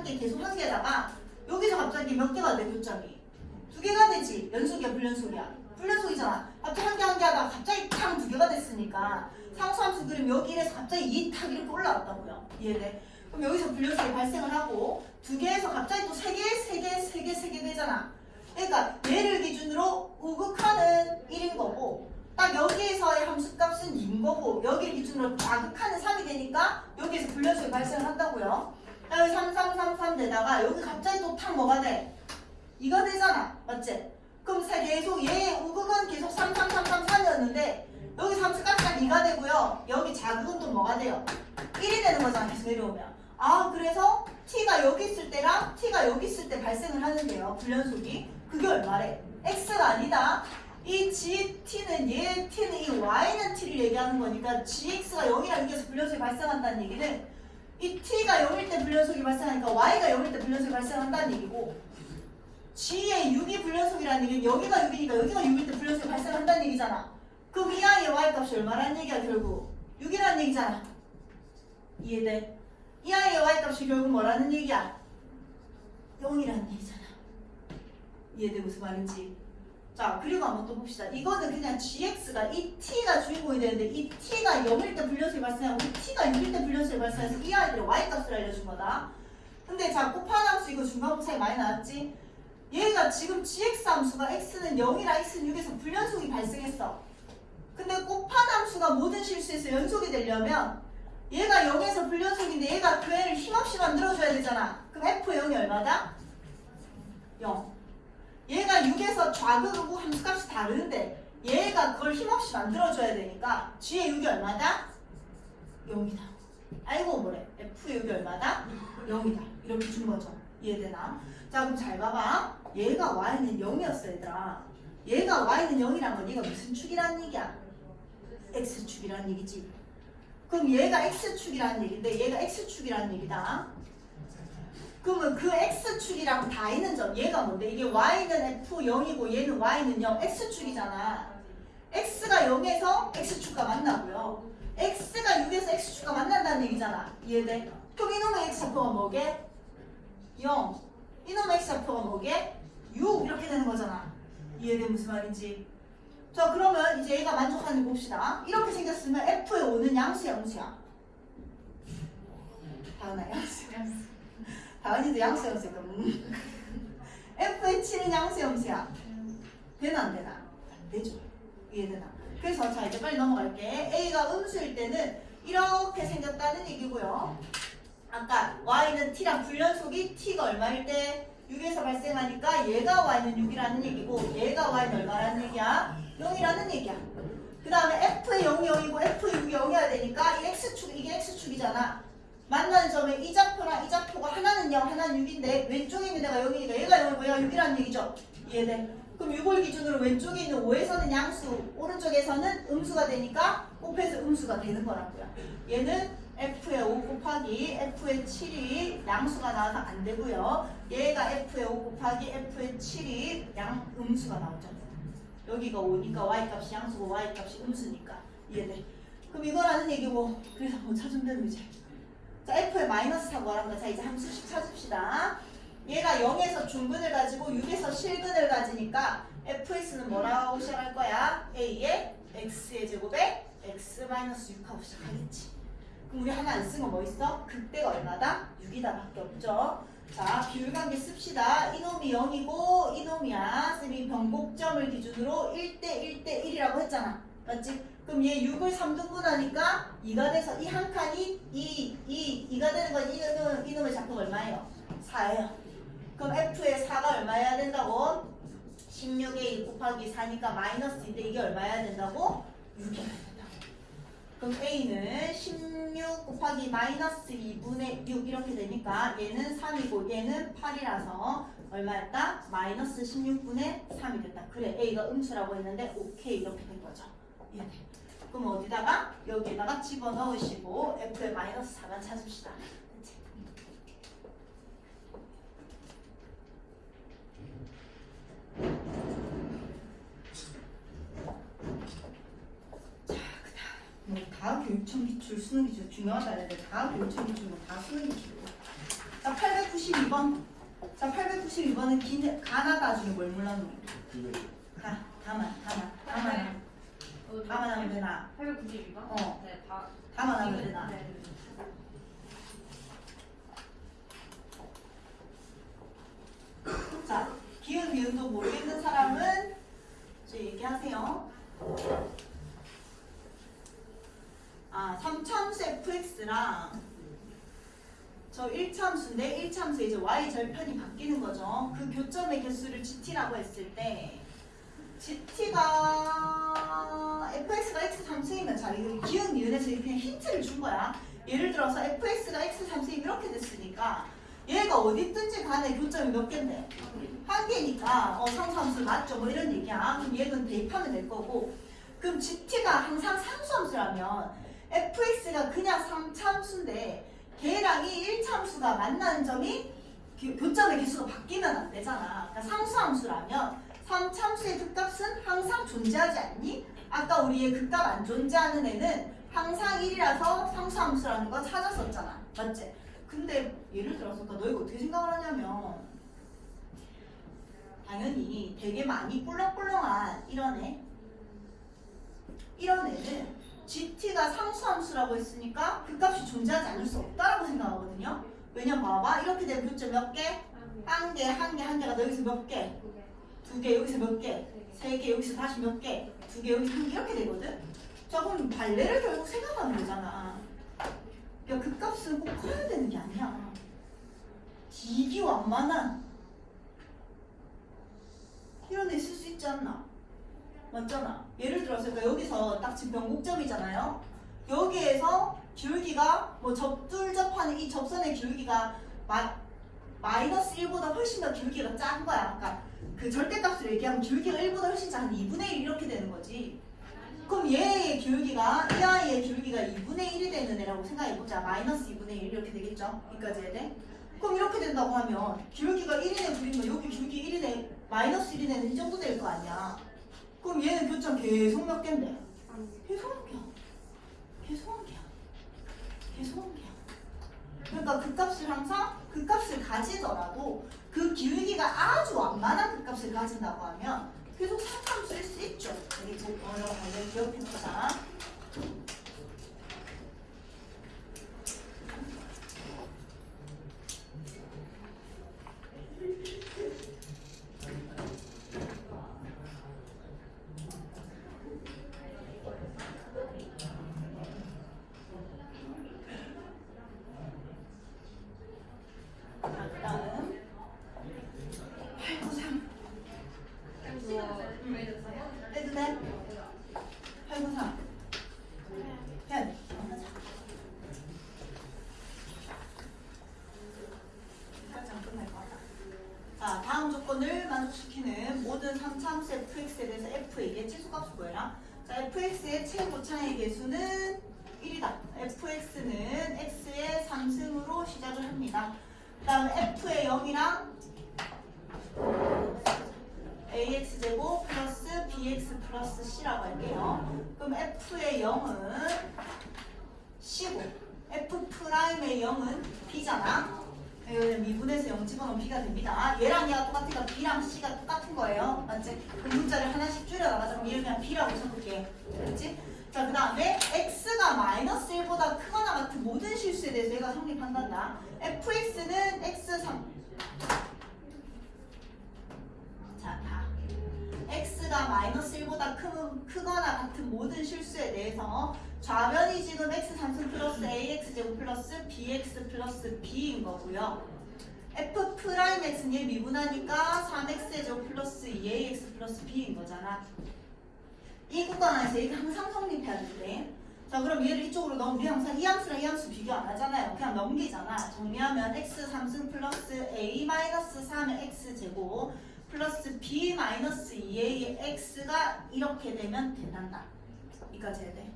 개 계속 한 개다가 여기서 갑자기 몇 개가 돼 교점이? 2개가 되지. 연속이야 불연속이야? 불연속이잖아. 갑자기 한 개 하다가 갑자기 탕 2개가 됐으니까 상수함수 그림 여기 이래서 갑자기 2 탁 이렇게 올라왔다고요. 이해돼? 그럼 여기서 불연속이 발생을 하고 2개에서 갑자기 또 3개 되잖아. 그러니까 얘를 기준으로 우극하는 1인 거고 딱 여기에서의 함수값은 2인 거고 여기를 기준으로 자극하는 3이 되니까 여기에서 불연속이 발생을 한다고요. 여기 3 되다가 여기 갑자기 또 탁 뭐가 돼? 2가 되잖아. 맞지? 그럼 계속 얘의 우극은 계속 3이었는데 여기 함수값이 2가 되고요. 여기 자극은 또 뭐가 돼요? 1이 되는 거잖아. 계속 내려오면. 아 그래서 t가 여기 있을 때랑 t가 여기 있을 때 발생을 하는데요. 불연속이. 그게 얼마래? x가 아니다. 이 gt는 얘 t는 이 y는 t를 얘기하는 거니까 gx가 0이랑 6에서 불연속이 발생한다는 얘기는 이 t가 0일 때 불연속이 발생하니까 y가 0일 때 불연속이 발생한다는 얘기고 g의 6이 불연속이라는 얘기는 여기가 6이니까 여기가 6일 때 불연속이 발생한다는 얘기잖아. 그럼 이 아이의 y값이 얼마라는 얘기야 결국? 6이라는 얘기잖아. 이해돼? 이 아이의 y값이 결국 뭐라는 얘기야? 0이라는 얘기잖아. 이해돼 무슨 말인지? 자 그리고 한번 또 봅시다. 이거는 그냥 gx가 이 t가 주인공이 되는데 이 t가 0일 때 불연속이 발생하고 이 t가 6일 때 불연속이 발생해서 이 아이들의 y값을 알려준 거다. 근데 자 곱하는 함수 이거 중간고사에 많이 나왔지? 얘가 지금 gx 함수가 x는 0이랑 x는 6에서 불연속이 발생했어. 근데 곱하는 함수가 모든 실수에서 연속이 되려면 얘가 0에서 불연속인데 얘가 그 애를 힘없이 만들어줘야 되잖아. 그럼 f0이 얼마다? 0. 얘가 6에서 좌극하고 함수값이 다르는데 얘가 그걸 힘없이 만들어줘야 되니까 g의 6이 얼마다? 0이다. 알고 뭐래? F의 여기 얼마다? 0이다. 이렇게 준 거죠. 이해되나? 자 그럼 잘 봐봐. 얘가 Y는 0이었어 얘들아. 얘가 Y는 0이란 건 얘가 무슨 축이라는 얘기야? X축이라는 얘기지. 그럼 얘가 X축이라는 얘기인데 얘가 X축이라는 얘기다. 그러면 그 X축이랑 다 있는 점 얘가 뭔데? 이게 Y는 F0이고 얘는 Y는 0 X축이잖아. X가 0에서 X축과 만나고요. X가 6에서 X축과 만난다는 얘기잖아. 이해돼? 그럼 이놈의 X좌표가 뭐게? 0. 이놈의 X좌표가 뭐게? 6 이렇게 되는 거잖아. 이해돼 무슨 말인지? 자 그러면 이제 얘가 만족하는 거 봅시다. 이렇게 생겼으면 F의 5는 양수야 음수야? 다은아 양수. 다은이도 양수 양수니까 F의 7은 양수 음수야? 되나 안 되나? 안 되죠. 이해되나? 그래서 자 이제 빨리 넘어갈게. A가 음수일 때는 이렇게 생겼다는 얘기고요. 아까 Y는 T랑 불연속이 T가 얼마일 때 6에서 발생하니까 얘가 Y는 6이라는 얘기고 얘가 Y는 얼마라는 얘기야? 0이라는 얘기야. 그 다음에 F의 0이 0이고 F의 6이 0이어야 되니까 이 X축, 이게 X축이잖아. 만나는 점에 이 좌표랑 이 좌표가 하나는 0, 하나는 6인데 왼쪽에 있는 애가 0이니까 얘가 0이고 얘가 6이라는 얘기죠. 이해돼? 그럼 6을 기준으로 왼쪽에 있는 5에서는 양수, 오른쪽에서는 음수가 되니까 곱해서 음수가 되는 거라고요. 얘는 F의 5 곱하기 F의 7이 양수가 나와서 안 되고요. 얘가 F의 5 곱하기 F의 7이 음수가 나오죠. 여기가 5니까 Y값이 양수고 Y값이 음수니까. 이해돼? 그럼 이거라는 얘기고 그래서 뭐 찾으면 되는 거지. 자, F의 마이너스 사고 말합니다. 자, 이제 함수씩 찾읍시다. 얘가 0에서 중근을 가지고 6에서 실근을 가지니까 fx는 뭐라고 시작할 거야? a의 x의 제곱에 x-6하고 시작하겠지. 그럼 우리 하나 안 쓴 거 뭐 있어? 극대가 얼마다? 6이다 밖에 없죠. 자, 비율관계 씁시다. 이놈이 0이고 이놈이야. 쌤이 변곡점을 기준으로 1대1대1이라고 했잖아. 맞지? 그럼 얘 6을 3등분 하니까 2가 돼서 이 한 칸이 2가 되는 건 이놈의 좌표가 얼마예요? 4예요. 그럼 F의 4가 얼마여야 된다고? 16에 1 곱하기 4니까 마이너스인데 이게 얼마여야 된다고? 6이어야 된다고. 그럼 A는 16 곱하기 마이너스 2분의 6 이렇게 되니까 얘는 3이고 얘는 8이라서 얼마였다? 마이너스 16분의 3이 됐다. 그래 A가 음수라고 했는데 오케이 이렇게 된 거죠. 이해돼? 그럼 어디다가? 여기에다가 집어넣으시고 F의 마이너스 4만 찾읍시다. 뭐 다 교육청 기출, 수능 기출 중요하다 했는데 다 교육청 기출 뭐다 수능 기출이고. 자 892번. 자 892번은 가나다 중에 뭘 몰랐노? 다만 하면 되나? 892번? 어. 네, 다만 하면 되나? 네. 자 기운 미운도 모르겠는 사람은 이제 얘기하세요. 아, 3참수 fx랑 저 1참수인데 1참수 이제 y 절편이 바뀌는 거죠. 그 교점의 개수를 gt라고 했을 때 gt가 fx가 x 3승이면 자 이거 기운 니은에서 그냥 힌트를 준 거야. 예를 들어서 fx가 x 3승이 이렇게 됐으니까 얘가 어디 있든지 간에 교점이 몇 개인데? 한 개니까 상수함수 맞죠? 뭐 이런 얘기야. 그럼 얘는 대입하면 될 거고 그럼 gt가 항상 상수함수라면 fx가 그냥 3참수인데 걔랑 이 1참수가 만나는 점이 교점의 개수가 바뀌면 안 되잖아. 그러니까 상수함수라면 3참수의 극값은 항상 존재하지 않니? 아까 우리 얘 극값 안 존재하는 애는 항상 1이라서 상수함수라는 거 찾았었잖아. 맞지? 근데 예를 들어서 너 이거 어떻게 생각을 하냐면 당연히 되게 많이 꿀렁꿀렁한 이런 애는 GT가 상수함수라고 했으니까 그 값이 존재하지 않을 수 없다라고 생각하거든요. 왜냐면 봐봐 이렇게 되면 교점 몇 개? 한 개가 너 여기서 몇 개? 두 개 여기서 몇 개? 세 개 여기서 다시 몇 개? 두 개 여기서 한 개 이렇게 되거든. 자 그럼 발레를 결국 생각하면 되잖아. 그러니까 그 값은 꼭 커야 되는 게 아니야. 되게 완만한 이런 애 있을 수 있지 않나? 맞잖아. 예를 들어서 그러니까 여기서 딱 지금 변곡점이잖아요. 여기에서 기울기가 뭐 접하는 이 접선의 기울기가 마이너스 1보다 훨씬 더 기울기가 작은 거야. 그러니까 그 절대값으로 얘기하면 기울기가 1보다 훨씬 작은 2분의 1 이렇게 되는 거지. 그럼 얘의 기울기가 이 아이의 기울기가 2분의 1이 되는 애라고 생각해보자. 마이너스 2분의 1 이렇게 되겠죠? 여기까지 해야 돼? 그럼 이렇게 된다고 하면 기울기가 1인 애 그리면 여기 기울기 1인 애 마이너스 1인 애는 이 정도 될 거 아니야. 그럼 얘는 교점 계속 몇 개인데? 계속 한 개야. 계속 한 개야. 계속 한 개야. 그러니까 그 값을 항상 그 값을 가지더라도 그 기울기가 아주 완만한 그 값을 가진다고 하면 계속 삼함수일 수 있죠. 이게 제일 어려운 걸 기억해보자. 다음 893 해도 돼? 893 해야 돼. 살짝 끝날 것 같다. 자, 다음 조건을 만족시키는 모든 3차 함수 fx에 대해서 f의 치수값을 구해라. 자, fx의 최고차의 개수는 1이다. fx는 x의 3승으로 시작을 합니다. 그 다음 f의 0이랑 ax제곱 플러스 bx 플러스 c라고 할게요. 그럼 f의 0은 c고 f'의 0은 b잖아. 미분에서 0 집어넣으면 b가 됩니다. 얘랑 얘가 똑같으니까 b랑 c가 똑같은 거예요. 맞지? 그 문자를 하나씩 줄여나가자. 그럼 얘를 그냥 b라고 쳐볼게. 그렇지? 자, 그 다음에 x가 마이너스 1보다 크거나 같은 모든 실수에 대해서 얘가 성립한단다. fx는 x3 자, 다 x가 마이너스 1보다 크거나 같은 모든 실수에 대해서 좌변이 지금 x3승 플러스 ax제곱 플러스 bx 플러스 b인 거고요. f'x는 얘 미분하니까 3x제곱 플러스 2ax 플러스 b인 거잖아. 이 구간에서 이게 항상 성립해야 돼. 자, 그럼 얘를 이쪽으로 넣으면 우리 항상 이 함수랑 이 함수 비교 안 하잖아요. 그냥 넘기잖아. 정리하면 x3승 플러스 a-3의 x제곱 플러스 b-2a의 x가 이렇게 되면 된단다. 여기까지 해야 돼.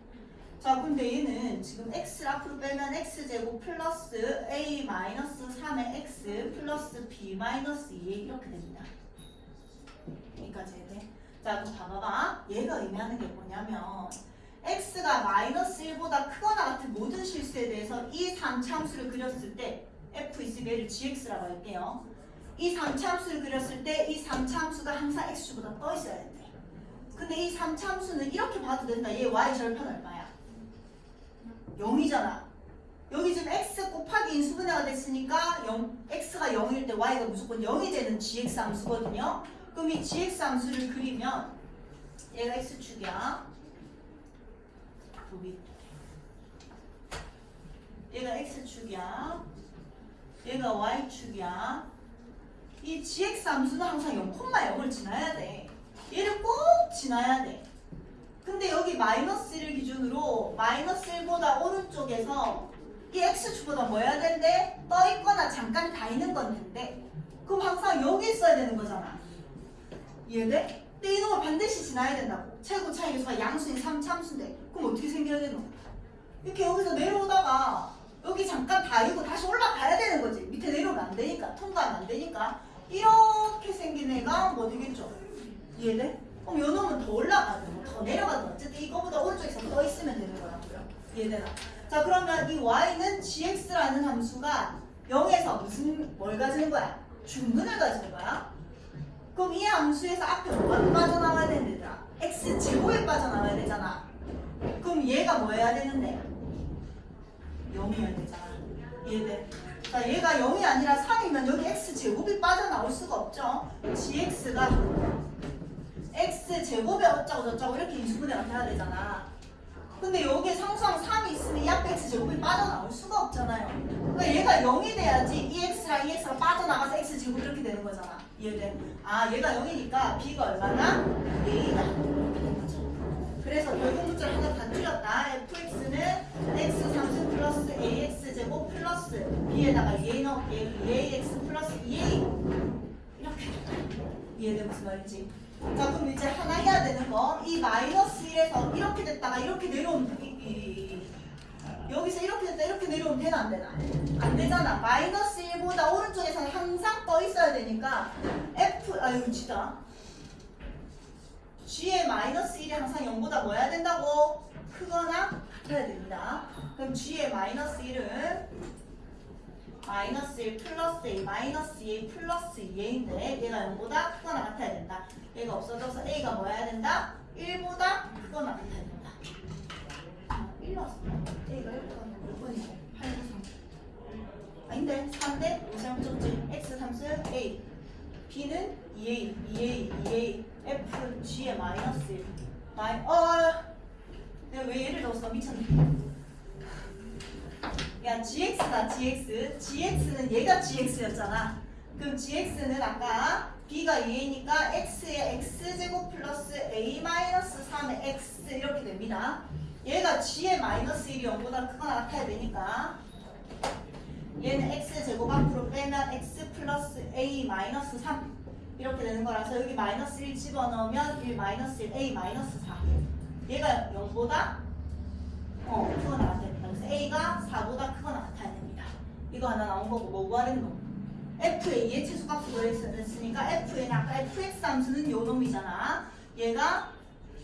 자, 근데 얘는 지금 x를 앞으로 빼면 x제곱 플러스 a-3의 x 플러스 b-2a 이렇게 됩니다. 여기까지 해야 돼. 자, 그럼 봐봐봐. 얘가 의미하는 게 뭐냐면 x가 마이너스 1보다 크거나 같은 모든 실수에 대해서 이 3차 함수를 그렸을 때 f 있으면 얘를 gx라고 할게요. 이 3차 함수를 그렸을 때 이 3차 함수가 항상 x보다 떠 있어야 된대. 근데 이 3차 함수는 이렇게 봐도 된다. 얘 y 절편 얼마야? 0이잖아. 여기 지금 x 곱하기 인수분해가 됐으니까 x가 0일 때 y가 무조건 0이 되는 gx 함수거든요. 그럼 이 gx 함수를 그리면 얘가 x축이야. 얘가 x축이야. 얘가 y축이야. 이 gx 함수는 항상 0,0을 지나야 돼. 얘를 꼭 지나야 돼. 근데 여기 마이너스를 기준으로 마이너스 1보다 오른쪽에서 이 x축보다 뭐 해야 되는데? 떠있거나 잠깐 다 있는 건 된대. 그럼 항상 여기 있어야 되는 거잖아. 이해돼? 근데 이놈을 반드시 지나야 된다고. 최고 차이 계수가 양수인 3참수인데 그럼 어떻게 생겨야 되노? 이렇게 여기서 내려오다가 여기 잠깐 다 있고 다시 올라가야 되는 거지. 밑에 내려오면 안 되니까. 통과하면 안 되니까. 이렇게 생긴 애가 뭐 되겠죠? 이해돼? 그럼 요 놈은 더 올라가든 더 내려가든 어쨌든 이거보다 오른쪽에서 떠 있으면 되는 거라고요. 이해되나? 자, 그러면 이 y는 gx라는 함수가 0에서 뭘 가지는 거야? 중근을 가지는 거야. 그럼 이 함수에서 앞에 뭐가 빠져나와야 되는 데더라? x제곱이 빠져나와야 되잖아. 그럼 얘가 뭐 해야 되는데? 0이어야 되잖아. 이해돼? 자, 얘가 0이 아니라 3이면 여기 x제곱이 빠져나올 수가 없죠. gx가 x제곱에 어쩌고 저쩌고 이렇게 인수분해가 돼야 되잖아. 근데 여기에 상수항 3이 있으면 이 앞에 x제곱이 빠져나올 수가 없잖아요. 그러니까 얘가 0이 돼야지 이 x랑 이 x가 빠져나가서 x제곱 이렇게 되는 거잖아. 이해돼? 아, 얘가 0이니까 b가 얼마나? a가 이렇게 되는 거죠. 그래서 결국 문자를 하나 다 줄였다. fx는 위에다가 2a 넣을게. 2ax 플러스 2a 이렇게. 이해돼 무슨 말인지? 자 그럼 이제 하나 해야 되는 거 이 마이너스 1에서 이렇게 됐다가 이렇게 내려오면 여기서 이렇게 됐다 이렇게 내려오면 되나 안 되나? 안 되잖아. 마이너스 1보다 오른쪽에서는 항상 떠 있어야 되니까 아유 지다. g의 마이너스 1이 항상 0보다 뭐 해야 된다고? 크거나 같아야 됩니다. 그럼 g의 마이너스 1은 마이너스 1 플러스 a 마이너스 2a 플러스 2a인데 얘가 0보다 크거나 같아야 된다. 얘가 없어져서 a가 뭐 해야 된다? 1보다 크거나 같아야 된다. 1 나왔어. a가 1보다 몇 번이고? 8, 9, 3. 아닌데 3대 5 잘못 줬지. x 3승 a b는 2a 2a f g의 마이너스 1 내가 왜 얘를 넣었어? 미쳤네. 야 gx다 gx는 얘가 gx였잖아. 그럼 gx는 아까 b가 2a니까 x의 x제곱 플러스 a 마이너스 3의 x 이렇게 됩니다. 얘가 g의 마이너스 1이 0보다 크거나 같아야 되니까 얘는 x제곱 앞으로 빼면 x 플러스 a 마이너스 3 이렇게 되는 거라서 여기 마이너스 1 집어넣으면 1 마이너스 1 a 마이너스 4 얘가 0보다 크거나 같아야 됩니다. 그래서 a가 4보다 크거나 같아야 됩니다. 이거 하나 나온 거고 뭐 구하랬노? fa의 최소값을 구했으니까 fa는 아까 fx 함수는 요 놈이잖아. 얘가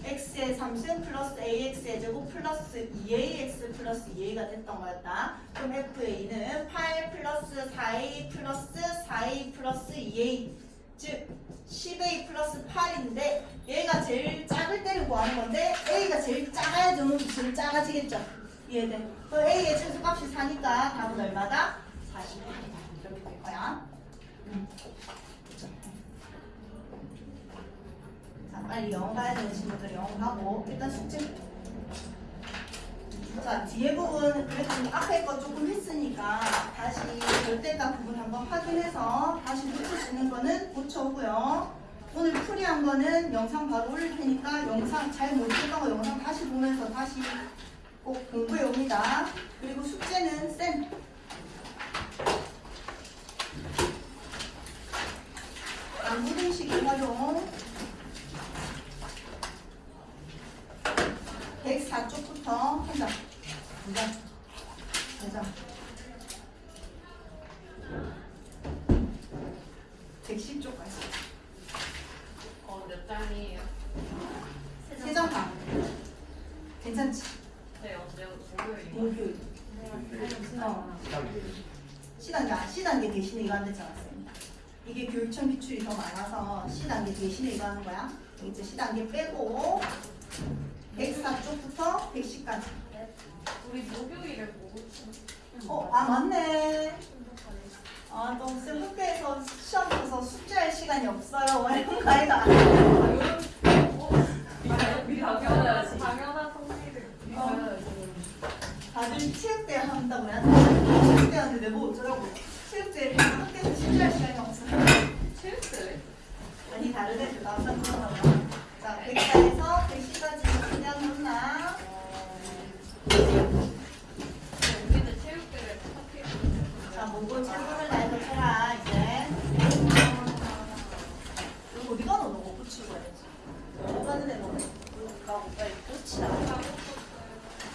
x의 3승 플러스 ax의 제곱 플러스 2ax 플러스 2a가 됐던 거였다. 그럼 fa는 8 플러스 4a 플러스 4a 플러스 2a 즉 10a 플러스 8인데 얘가 제일 작을 때를 구하는 건데 a가 제일 작아야 놈이 제일 작아지겠죠. 이해돼? 그럼 a의 최소값이 4니까 답은 얼마다? 40. 이렇게 될 거야. 자, 빨리 영어 가야 되는 친구들 영어 가고 일단 숙제. 자, 뒤에 부분 그래도 앞에 거 조금 했으니까 다시 절대값 부분 한번 확인해서 다시 붙일 수 있는 거는 붙여오고요. 오늘 풀이한 거는 영상 바로 올릴 테니까 영상 잘 못했던 거 영상 다시 보면서 다시 꼭 공부해 옵니다. 그리고 숙제는 쌤 안구등식이 활용 104쪽부터 한 장, 두 장, 세 장, 110쪽까지 몇 장이에요? 세 장 다. 괜찮지? 네, 언제 목요일이요? 목요일. C단계 대신에 이거 안 됐지 않았습니다. 이게 교육청 기출이 더 많아서 C단계 대신에 이거 하는 거야. 이제 C단계 빼고 104쪽부터 110까지. 우리 목요일에 뭐 치? 맞네. 너무 쌤 학교에서 시험 쳐서 숙제할 시간이 없어요. 이런 거 아이가. 당연한 성질을. 다들 체육대회 한다고 해야 되나? 체육대회 하는데 내보고 어쩌라고. 체육대회 학교에서 숙제할 시간이 없어요. 체육대회? 아니 다른 애들 나왔다 그러나 봐. 자 100까지에서 110까지 그냥 혼나.